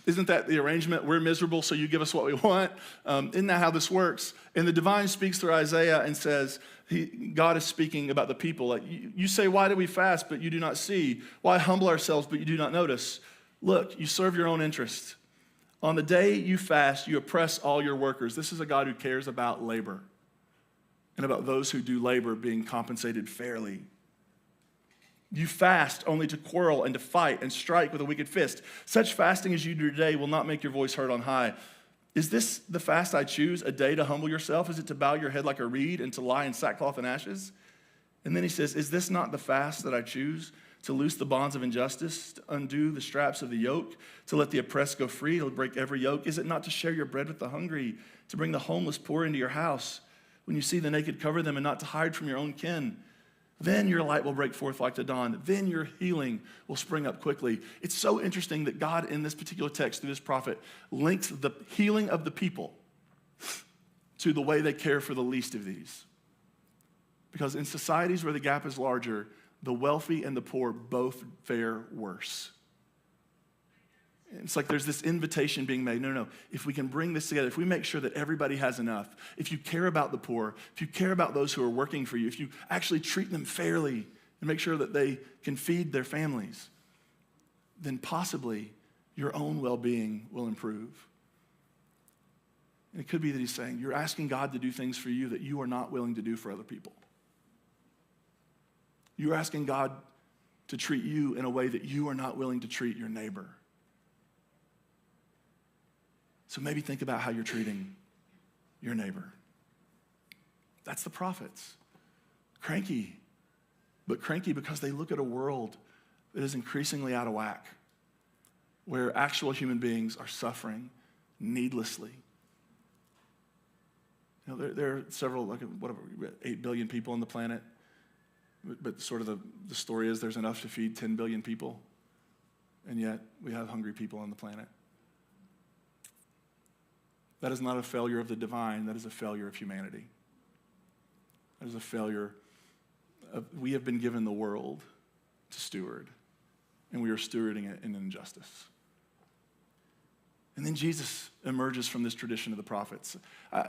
[SPEAKER 7] Isn't that the arrangement? We're miserable, so you give us what we want. Isn't that how this works? And the divine speaks through Isaiah and says, God is speaking about the people. Like, you say, why do we fast, but you do not see? Why humble ourselves, but you do not notice? Look, you serve your own interest. On the day you fast, you oppress all your workers. This is a God who cares about labor and about those who do labor being compensated fairly. You fast only to quarrel and to fight and strike with a wicked fist. Such fasting as you do today will not make your voice heard on high. Is this the fast I choose, a day to humble yourself? Is it to bow your head like a reed and to lie in sackcloth and ashes? And then he says, is this not the fast that I choose, to loose the bonds of injustice, to undo the straps of the yoke, to let the oppressed go free, to break every yoke? Is it not to share your bread with the hungry, to bring the homeless poor into your house? When you see the naked, cover them, and not to hide from your own kin. Then your light will break forth like the dawn. Then your healing will spring up quickly. It's so interesting that God, in this particular text, through this prophet, links the healing of the people to the way they care for the least of these. Because in societies where the gap is larger, the wealthy and the poor both fare worse. It's like there's this invitation being made. No. If we can bring this together, if we make sure that everybody has enough, if you care about the poor, if you care about those who are working for you, if you actually treat them fairly and make sure that they can feed their families, then possibly your own well-being will improve. And it could be that he's saying, you're asking God to do things for you that you are not willing to do for other people. You're asking God to treat you in a way that you are not willing to treat your neighbor. So maybe think about how you're treating your neighbor. That's the prophets. Cranky, but cranky because they look at a world that is increasingly out of whack, where actual human beings are suffering needlessly. You know, there are several, like, 8 billion people on the planet, but sort of the story is there's enough to feed 10 billion people, and yet we have hungry people on the planet. That is not a failure of the divine. That is a failure of humanity. That is a failure of, we have been given the world to steward, and we are stewarding it in injustice. And then Jesus emerges from this tradition of the prophets.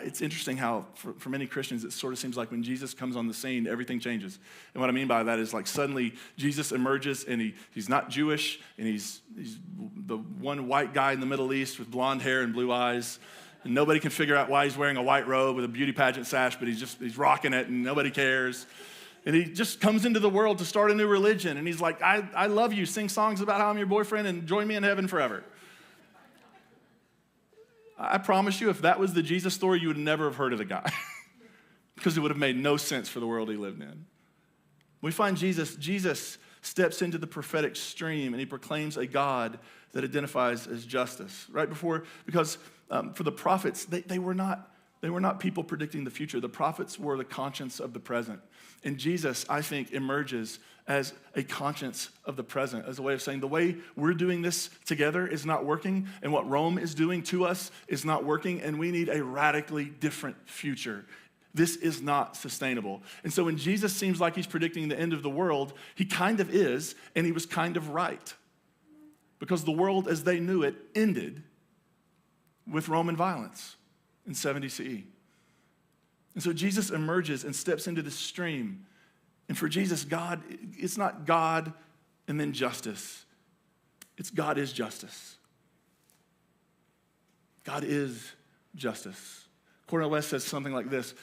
[SPEAKER 7] It's interesting how, for many Christians, it sort of seems like when Jesus comes on the scene, everything changes. And what I mean by that is like suddenly Jesus emerges and he's not Jewish, and he's the one white guy in the Middle East with blonde hair and blue eyes. And nobody can figure out why he's wearing a white robe with a beauty pageant sash, but he's rocking it and nobody cares. And he just comes into the world to start a new religion. And he's like, I love you, sing songs about how I'm your boyfriend and join me in heaven forever. I promise you, if that was the Jesus story, you would never have heard of the guy because it would have made no sense for the world he lived in. We find Jesus steps into the prophetic stream and he proclaims a God that identifies as justice. Right before, because for the prophets, they were not people predicting the future. The prophets were the conscience of the present. And Jesus, I think, emerges as a conscience of the present, as a way of saying the way we're doing this together is not working, and what Rome is doing to us is not working, and we need a radically different future. This is not sustainable. And so when Jesus seems like he's predicting the end of the world, he kind of is, and he was kind of right. Because the world as they knew it ended with Roman violence in 70 CE. And so Jesus emerges and steps into the stream. And for Jesus, God, it's not God and then justice. It's God is justice. God is justice. Cornel West says something like this: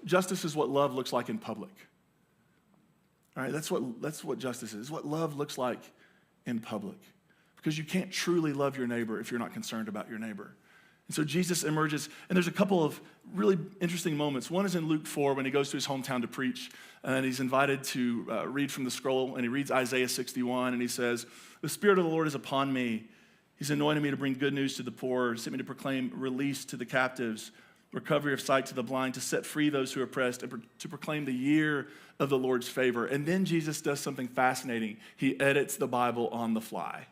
[SPEAKER 7] justice is what love looks like in public. All right, that's what justice is, what love looks like in public. Because you can't truly love your neighbor if you're not concerned about your neighbor. And so Jesus emerges, and there's a couple of really interesting moments. One is in Luke 4 when he goes to his hometown to preach, and he's invited to read from the scroll, and he reads Isaiah 61, and he says, "The Spirit of the Lord is upon me. He's anointed me to bring good news to the poor, sent me to proclaim release to the captives, recovery of sight to the blind, to set free those who are oppressed, and to proclaim the year of the Lord's favor." And then Jesus does something fascinating. He edits the Bible on the fly.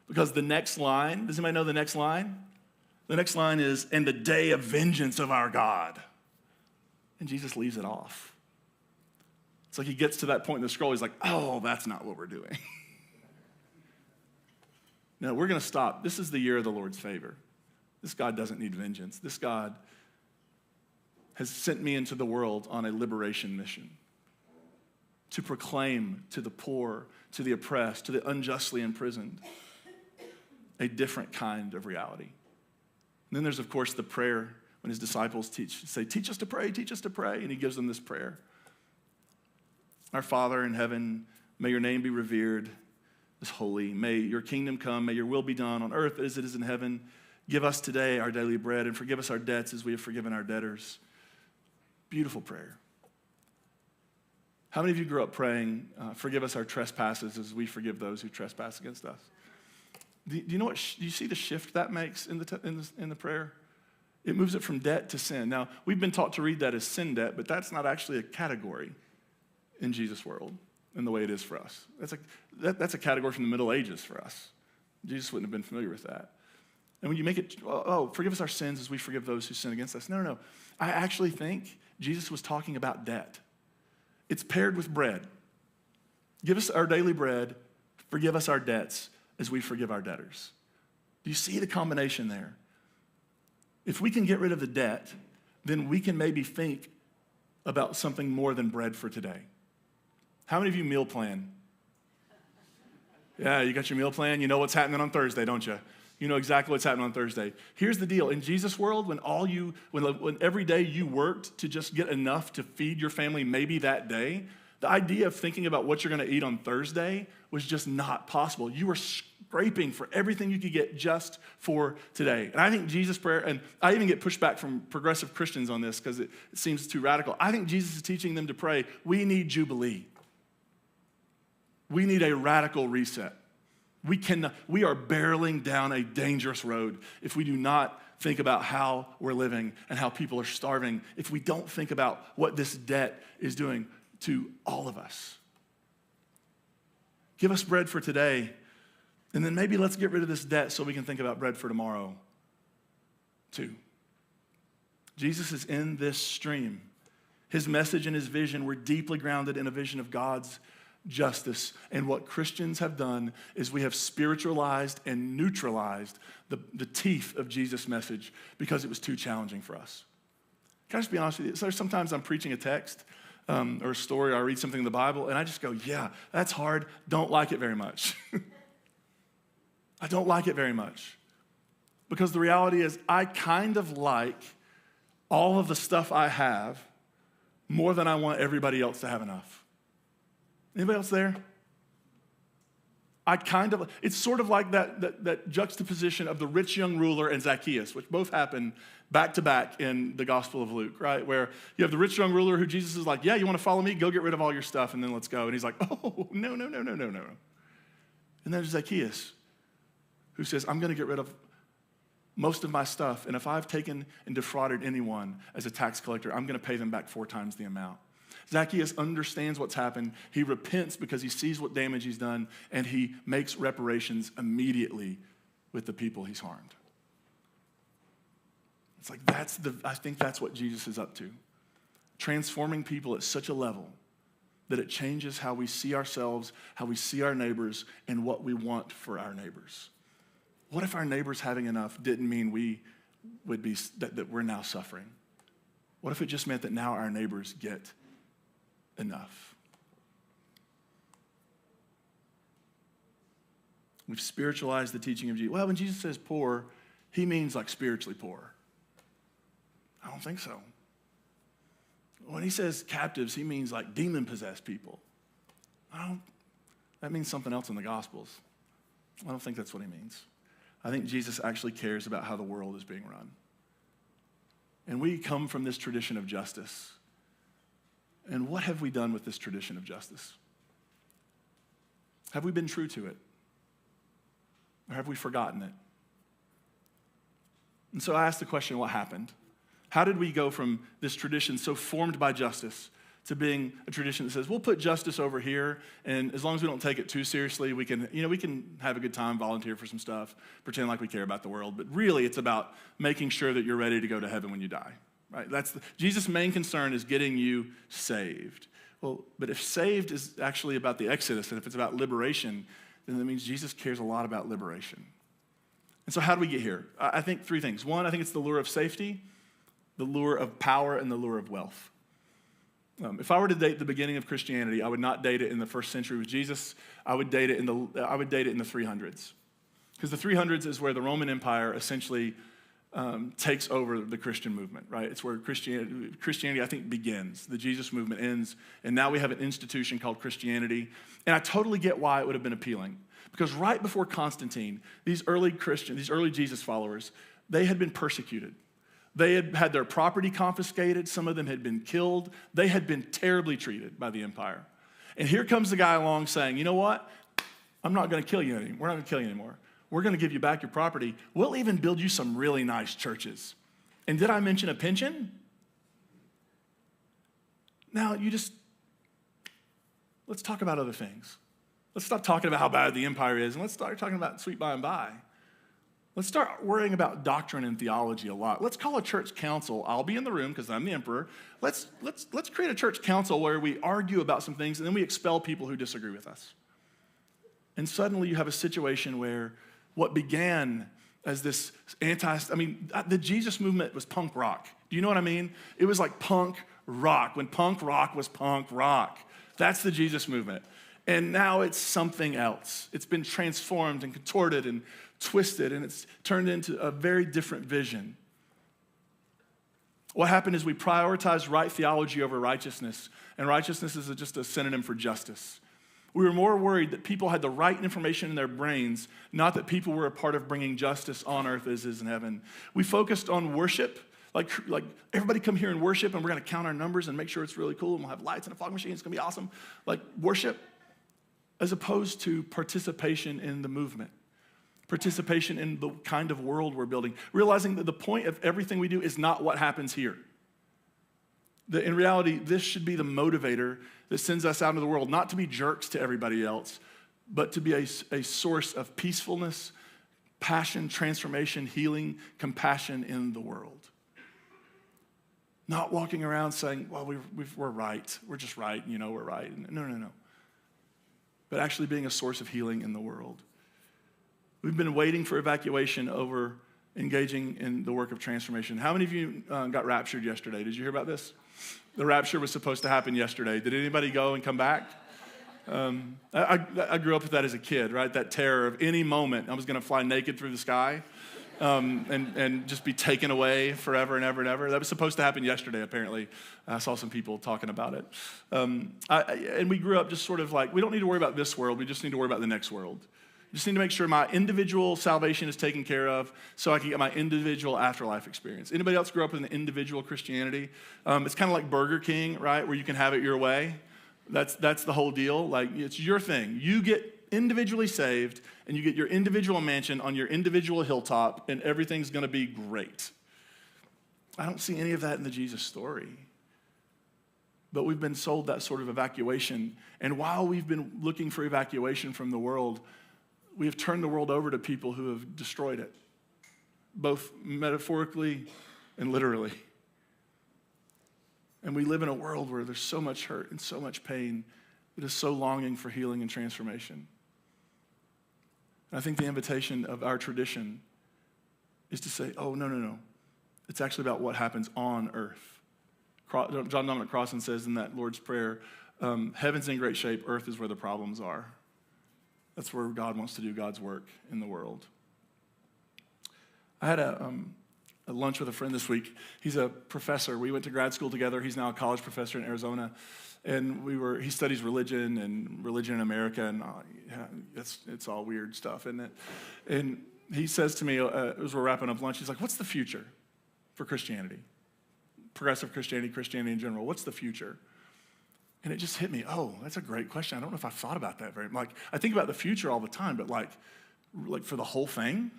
[SPEAKER 7] Because the next line, does anybody know the next line? The next line is, "And the day of vengeance of our God." And Jesus leaves it off. It's like he gets to that point in the scroll, he's like, oh, that's not what we're doing. No, we're going to stop. This is the year of the Lord's favor. This God doesn't need vengeance. This God has sent me into the world on a liberation mission to proclaim to the poor, to the oppressed, to the unjustly imprisoned, a different kind of reality. And then there's, of course, the prayer when his disciples say, teach us to pray, and he gives them this prayer. Our Father in heaven, may your name be revered as holy. May your kingdom come, may your will be done on earth as it is in heaven. Give us today our daily bread, and forgive us our debts as we have forgiven our debtors. Beautiful prayer. How many of you grew up praying, forgive us our trespasses as we forgive those who trespass against us? Do you know what? Do you see the shift that makes in the prayer? It moves it from debt to sin. Now, we've been taught to read that as sin debt, but that's not actually a category in Jesus' world in the way it is for us. That's a category from the Middle Ages for us. Jesus wouldn't have been familiar with that. And when you make it, forgive us our sins as we forgive those who sin against us. No. I actually think Jesus was talking about debt. It's paired with bread. Give us our daily bread, forgive us our debts as we forgive our debtors. Do you see the combination there? If we can get rid of the debt, then we can maybe think about something more than bread for today. How many of you meal plan? Yeah, you got your meal plan. You know what's happening on Thursday, don't you? You know exactly what's happening on Thursday. Here's the deal. In Jesus' world, when every day you worked to just get enough to feed your family maybe that day, the idea of thinking about what you're going to eat on Thursday was just not possible. You were scraping for everything you could get just for today. And I think Jesus' prayer, and I even get pushback from progressive Christians on this because it seems too radical. I think Jesus is teaching them to pray, we need Jubilee. We need a radical reset. We are barreling down a dangerous road if we do not think about how we're living and how people are starving, if we don't think about what this debt is doing to all of us. Give us bread for today, and then maybe let's get rid of this debt so we can think about bread for tomorrow, too. Jesus is in this stream. His message and his vision were deeply grounded in a vision of God's justice. And what Christians have done is we have spiritualized and neutralized the teeth of Jesus' message because it was too challenging for us. Can I just be honest with you? So sometimes I'm preaching a text or a story, or I read something in the Bible, and I just go, yeah, that's hard. Don't like it very much. I don't like it very much. Because the reality is I kind of like all of the stuff I have more than I want everybody else to have enough. Anybody else there? It's sort of like that juxtaposition of the rich young ruler and Zacchaeus, which both happen back to back in the Gospel of Luke, right? Where you have the rich young ruler who Jesus is like, yeah, you want to follow me? Go get rid of all your stuff and then let's go. And he's like, oh, no. And then there's Zacchaeus who says, I'm going to get rid of most of my stuff, and if I've taken and defrauded anyone as a tax collector, I'm going to pay them back 4 times the amount. Zacchaeus understands what's happened. He repents because he sees what damage he's done, and he makes reparations immediately with the people he's harmed. It's like I think that's what Jesus is up to. Transforming people at such a level that it changes how we see ourselves, how we see our neighbors, and what we want for our neighbors. What if our neighbors having enough didn't mean we would be that we're now suffering? What if it just meant that now our neighbors get enough? We've spiritualized the teaching of Jesus. Well, when Jesus says poor, he means like spiritually poor. I don't think so. When he says captives, he means like demon-possessed people. That means something else in the Gospels. I don't think that's what he means. I think Jesus actually cares about how the world is being run. And we come from this tradition of justice. And what have we done with this tradition of justice? Have we been true to it? Or have we forgotten it? And so I asked the question, what happened? How did we go from this tradition so formed by justice to being a tradition that says, we'll put justice over here, and as long as we don't take it too seriously, we can have a good time, volunteer for some stuff, pretend like we care about the world, but really it's about making sure that you're ready to go to heaven when you die, right? Jesus' main concern is getting you saved. Well, but if saved is actually about the Exodus, and if it's about liberation, then that means Jesus cares a lot about liberation. And so how do we get here? I think 3 things. 1, I think it's the lure of safety, the lure of power, and the lure of wealth. If I were to date the beginning of Christianity, I would not date it in the first century with Jesus. I would date it in the 300s. Because the 300s is where the Roman Empire essentially takes over the Christian movement, right? It's where Christianity, I think, begins. The Jesus movement ends, and now we have an institution called Christianity. And I totally get why it would have been appealing. Because right before Constantine, these early Jesus followers, they had been persecuted. They had had their property confiscated. Some of them had been killed. They had been terribly treated by the empire. And here comes the guy along saying, you know what? I'm not going to kill you anymore. We're not going to kill you anymore. We're going to give you back your property. We'll even build you some really nice churches. And did I mention a pension? Now, let's talk about other things. Let's stop talking about how bad the empire is, and let's start talking about sweet by and by. Let's start worrying about doctrine and theology a lot. Let's call a church council. I'll be in the room because I'm the emperor. Let's create a church council where we argue about some things and then we expel people who disagree with us. And suddenly you have a situation where what began as this the Jesus movement was punk rock. Do you know what I mean? It was like punk rock, when punk rock was punk rock. That's the Jesus movement. And now it's something else. It's been transformed and contorted and twisted, and it's turned into a very different vision. What happened is we prioritized right theology over righteousness, and righteousness is just a synonym for justice. We were more worried that people had the right information in their brains, not that people were a part of bringing justice on earth as is in heaven. We focused on worship, like everybody come here and worship, and we're going to count our numbers and make sure it's really cool, and we'll have lights and a fog machine. It's going to be awesome. Like worship, as opposed to participation in the movement. Participation in the kind of world we're building, realizing that the point of everything we do is not what happens here. That in reality, this should be the motivator that sends us out into the world, not to be jerks to everybody else, but to be a source of peacefulness, passion, transformation, healing, compassion in the world. Not walking around saying, well, we're right. We're just right, we're right. No. but actually being a source of healing in the world. We've been waiting for evacuation over engaging in the work of transformation. How many of you got raptured yesterday? Did you hear about this? The rapture was supposed to happen yesterday. Did anybody go and come back? I grew up with that as a kid, right? That terror of any moment I was going to fly naked through the sky and just be taken away forever and ever and ever. That was supposed to happen yesterday, apparently. I saw some people talking about it. And we grew up just sort of like, we don't need to worry about this world. We just need to worry about the next world. Just need to make sure my individual salvation is taken care of so I can get my individual afterlife experience. Anybody else grew up with an individual Christianity? It's kind of like Burger King, right, where you can have it your way. That's the whole deal. Like, it's your thing. You get individually saved, and you get your individual mansion on your individual hilltop, and everything's going to be great. I don't see any of that in the Jesus story. But we've been sold that sort of evacuation. And while we've been looking for evacuation from the world, we have turned the world over to people who have destroyed it, both metaphorically and literally. And we live in a world where there's so much hurt and so much pain that is so longing for healing and transformation. And I think the invitation of our tradition is to say, oh, no. It's actually about what happens on earth. John Dominic Crossan says in that Lord's Prayer, heaven's in great shape, earth is where the problems are. That's where God wants to do God's work in the world. I had a lunch with a friend this week. He's a professor. We went to grad school together. He's now a college professor in Arizona. And he studies religion in America, and it's all weird stuff, isn't it? And he says to me, as we're wrapping up lunch, he's like, what's the future for Christianity? Progressive Christianity, Christianity in general, what's the future? And it just hit me, oh, that's a great question. I don't know if I've thought about that very much. I think about the future all the time, but like for the whole thing?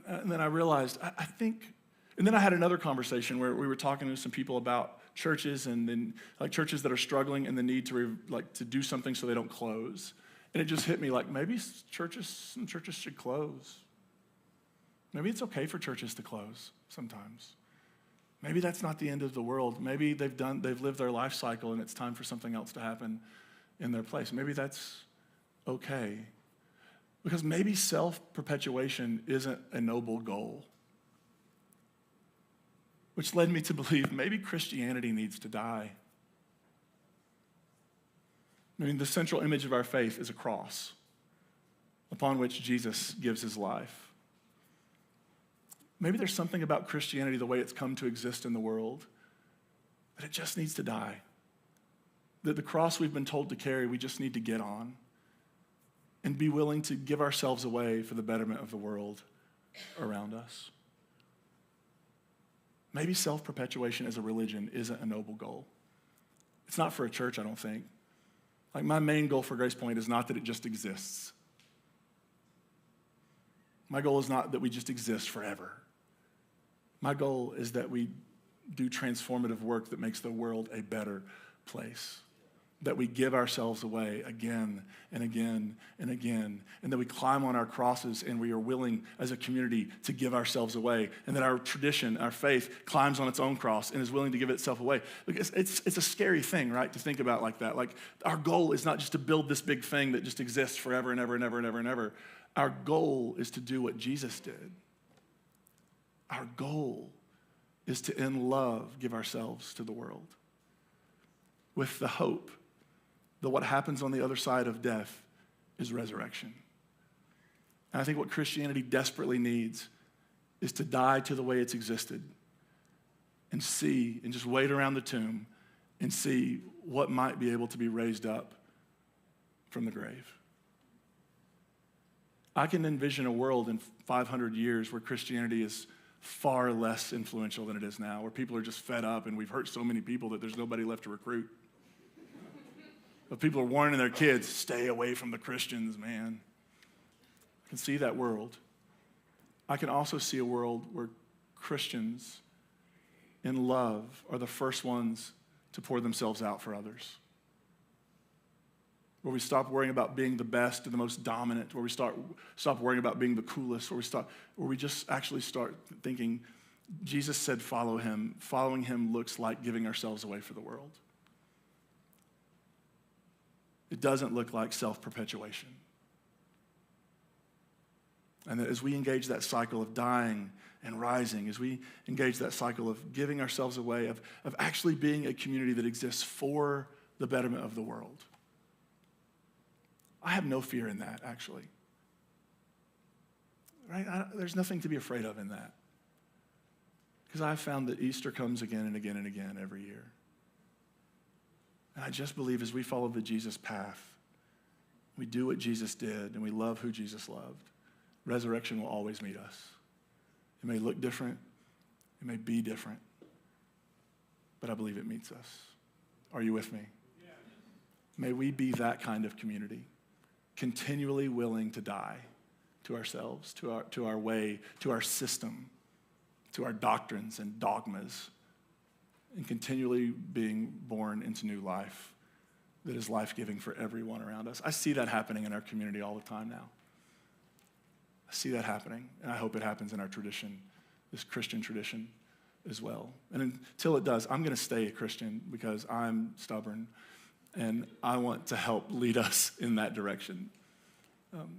[SPEAKER 7] And then I realized, I think, and then I had another conversation where we were talking to some people about churches and then like churches that are struggling and the need to to do something so they don't close. And it just hit me like maybe some churches should close. Maybe it's okay for churches to close sometimes. Maybe that's not the end of the world. Maybe they've lived their life cycle and it's time for something else to happen in their place. Maybe that's okay. Because maybe self-perpetuation isn't a noble goal. Which led me to believe maybe Christianity needs to die. I mean, the central image of our faith is a cross upon which Jesus gives his life. Maybe there's something about Christianity, the way it's come to exist in the world, that it just needs to die. That the cross we've been told to carry, we just need to get on and be willing to give ourselves away for the betterment of the world around us. Maybe self-perpetuation as a religion isn't a noble goal. It's not for a church, I don't think. Like, my main goal for GracePointe is not that it just exists. My goal is not that we just exist forever. My goal is that we do transformative work that makes the world a better place. That we give ourselves away again and again and again, and that we climb on our crosses and we are willing as a community to give ourselves away, and that our tradition, our faith, climbs on its own cross and is willing to give itself away. Because it's a scary thing, right, to think about like that. Like, our goal is not just to build this big thing that just exists forever and ever and ever and ever and ever. Our goal is to do what Jesus did. Our goal is to, in love, give ourselves to the world with the hope that what happens on the other side of death is resurrection. And I think what Christianity desperately needs is to die to the way it's existed and see, and just wait around the tomb and see what might be able to be raised up from the grave. I can envision a world in 500 years where Christianity is far less influential than it is now, where people are just fed up and we've hurt so many people that there's nobody left to recruit. But people are warning their kids, stay away from the Christians, man. I can see that world. I can also see a world where Christians in love are the first ones to pour themselves out for others. Where we stop worrying about being the best and the most dominant, where we stop worrying about being the coolest, where we just actually start thinking, Jesus said follow him. Following him looks like giving ourselves away for the world. It doesn't look like self-perpetuation. And that as we engage that cycle of dying and rising, as we engage that cycle of giving ourselves away, of actually being a community that exists for the betterment of the world. I have no fear in that, actually. Right? There's nothing to be afraid of in that. Because I've found that Easter comes again and again and again every year. And I just believe as we follow the Jesus path, we do what Jesus did, and we love who Jesus loved, resurrection will always meet us. It may look different. It may be different. But I believe it meets us. Are you with me? Yeah. May we be that kind of community, continually willing to die to ourselves, to our way, to our system, to our doctrines and dogmas, and continually being born into new life that is life-giving for everyone around us. I see that happening in our community all the time now. I see that happening, and I hope it happens in our tradition, this Christian tradition as well. And until it does, I'm going to stay a Christian because I'm stubborn, and I want to help lead us in that direction.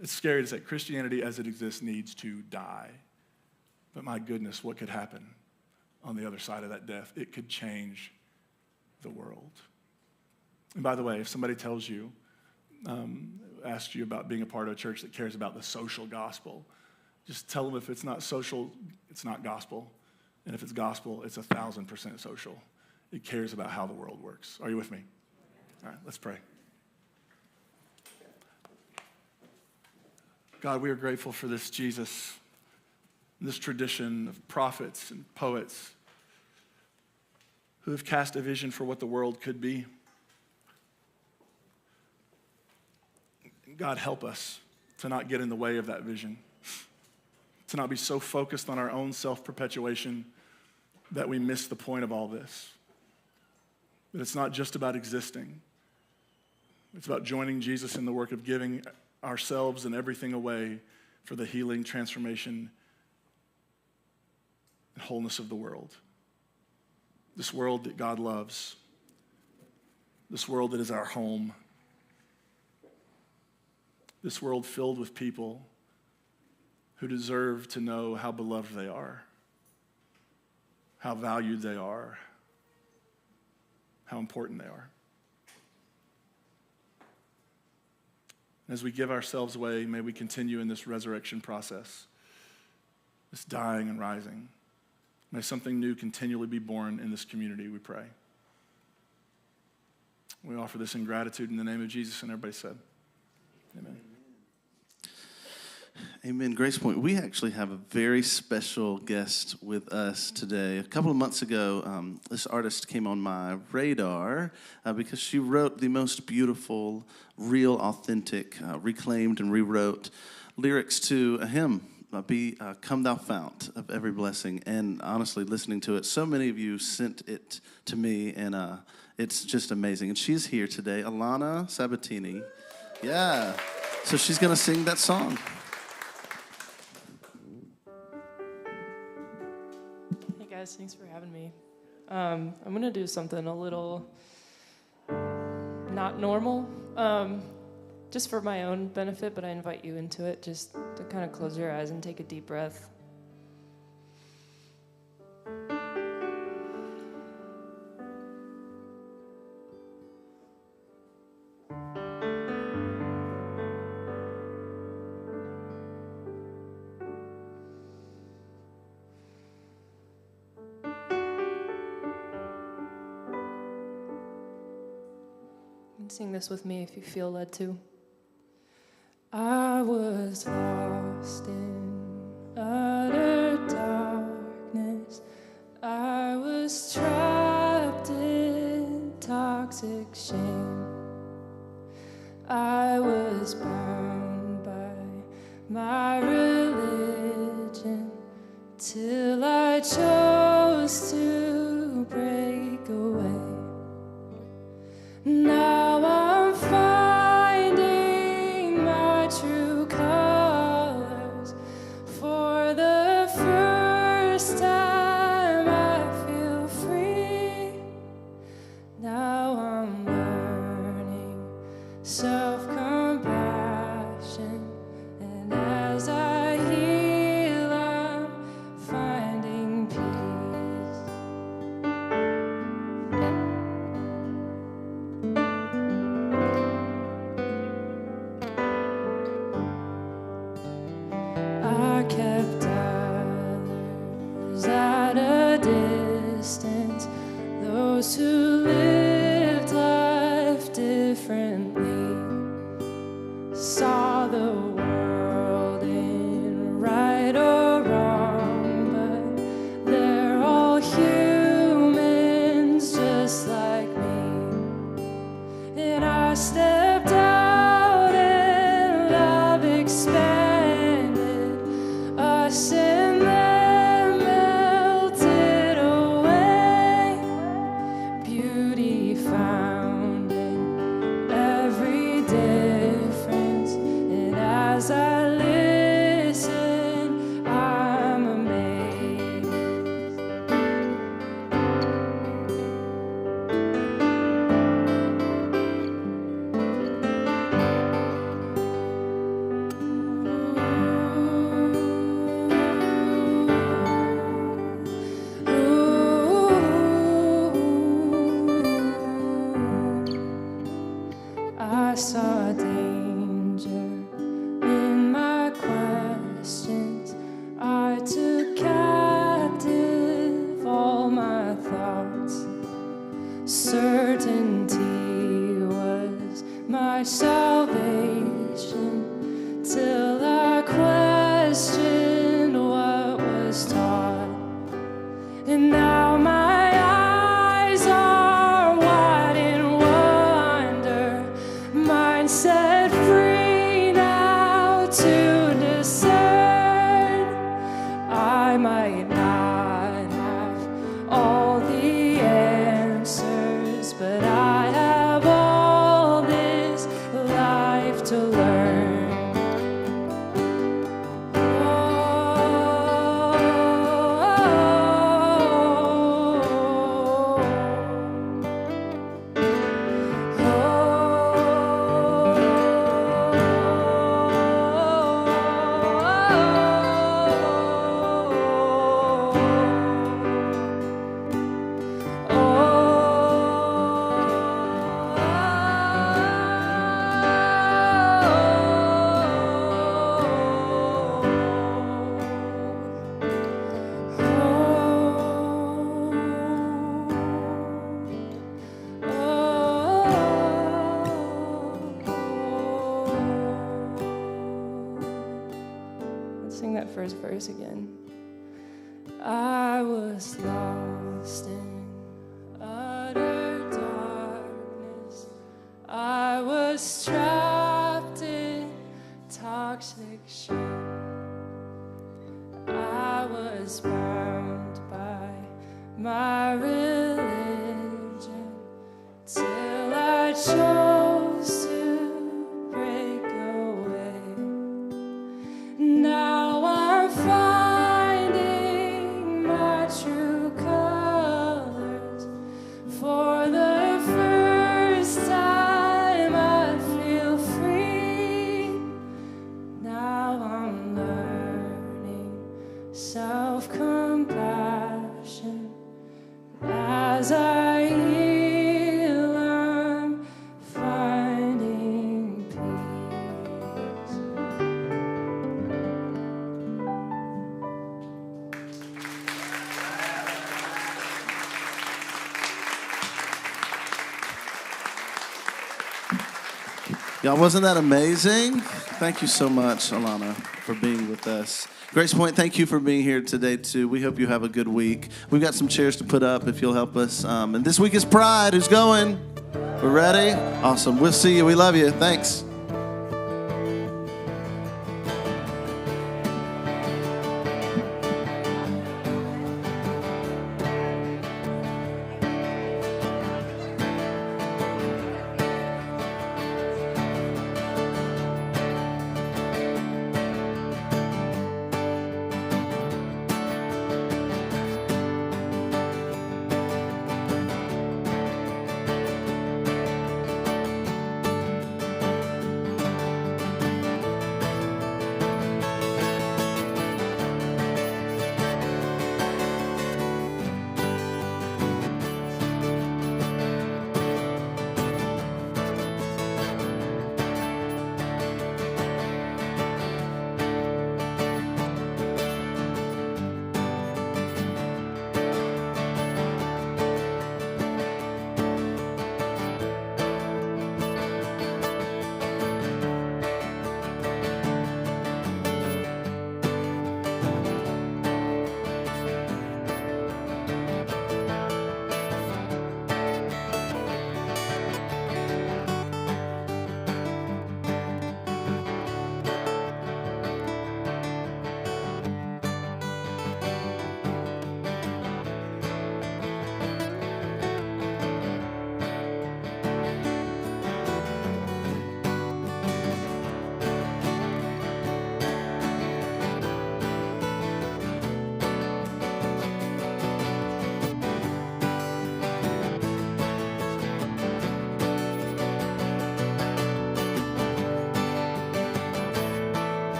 [SPEAKER 7] It's scary to say Christianity as it exists needs to die. But my goodness, what could happen on the other side of that death? It could change the world. And by the way, if somebody tells you, asks you about being a part of a church that cares about the social gospel, just tell them if it's not social, it's not gospel. And if it's gospel, it's 1,000% social. It cares about how the world works. Are you with me? All right, let's pray. God, we are grateful for this Jesus, this tradition of prophets and poets who have cast a vision for what the world could be. God, help us to not get in the way of that vision, to not be so focused on our own self-perpetuation that we miss the point of all this. That it's not just about existing. It's about joining Jesus in the work of giving ourselves and everything away for the healing, transformation, and wholeness of the world. This world that God loves. This world that is our home. This world filled with people who deserve to know how beloved they are, how valued they are, how important they are. As we give ourselves away, may we continue in this resurrection process, this dying and rising. May something new continually be born in this community, we pray. We offer this in gratitude in the name of Jesus, and everybody said, amen.
[SPEAKER 1] Amen. GracePointe, we actually have a very special guest with us today. A couple of months ago, this artist came on my radar because she wrote the most beautiful, real, authentic, reclaimed and rewrote lyrics to a hymn, Come Thou Fount of Every Blessing. And honestly, listening to it, so many of you sent it to me, and it's just amazing. And she's here today, Alana Sabatini. Yeah. So she's going to sing that song.
[SPEAKER 8] Thanks for having me. I'm going to do something a little not normal, just for my own benefit, but I invite you into it just to kind of close your eyes and take a deep breath. Sing this with me if you feel led to. I was lost in utter darkness. I was trapped in toxic shame. I was bound by my religion till I chose to break away. Now I'm finding my true colors. For the first time I feel free. Now I'm learning so kept others at a distance, those who lived life differently, saw the world in right or wrong, but they're all humans just like me. And I stepped out and love expanded us, and then melted away. Beauty found in every difference, and as I listen, I'm amazed. I saw danger in my questions. I took captive all my thoughts. Certainty was my salvation till I questioned what was taught. And now my eyes are wide in wonder, mind set free now to discern. I might not have all the answers, but I have all this life to learn. Let's sing that first verse again. I was lost in utter darkness. I was trapped in toxic shame. I was bound by my religion till I chose to break away. Now I'm finding my true colors. For the first time I feel free. Now I'm learning self-compassion. As I heal, I'm finding peace.
[SPEAKER 1] Y'all, wasn't that amazing? Thank you so much, Alana, for being with us. GracePointe, thank you for being here today, too. We hope you have a good week. We've got some chairs to put up if you'll help us. And this week is Pride. Who's going? We're ready? Awesome. We'll see you. We love you. Thanks.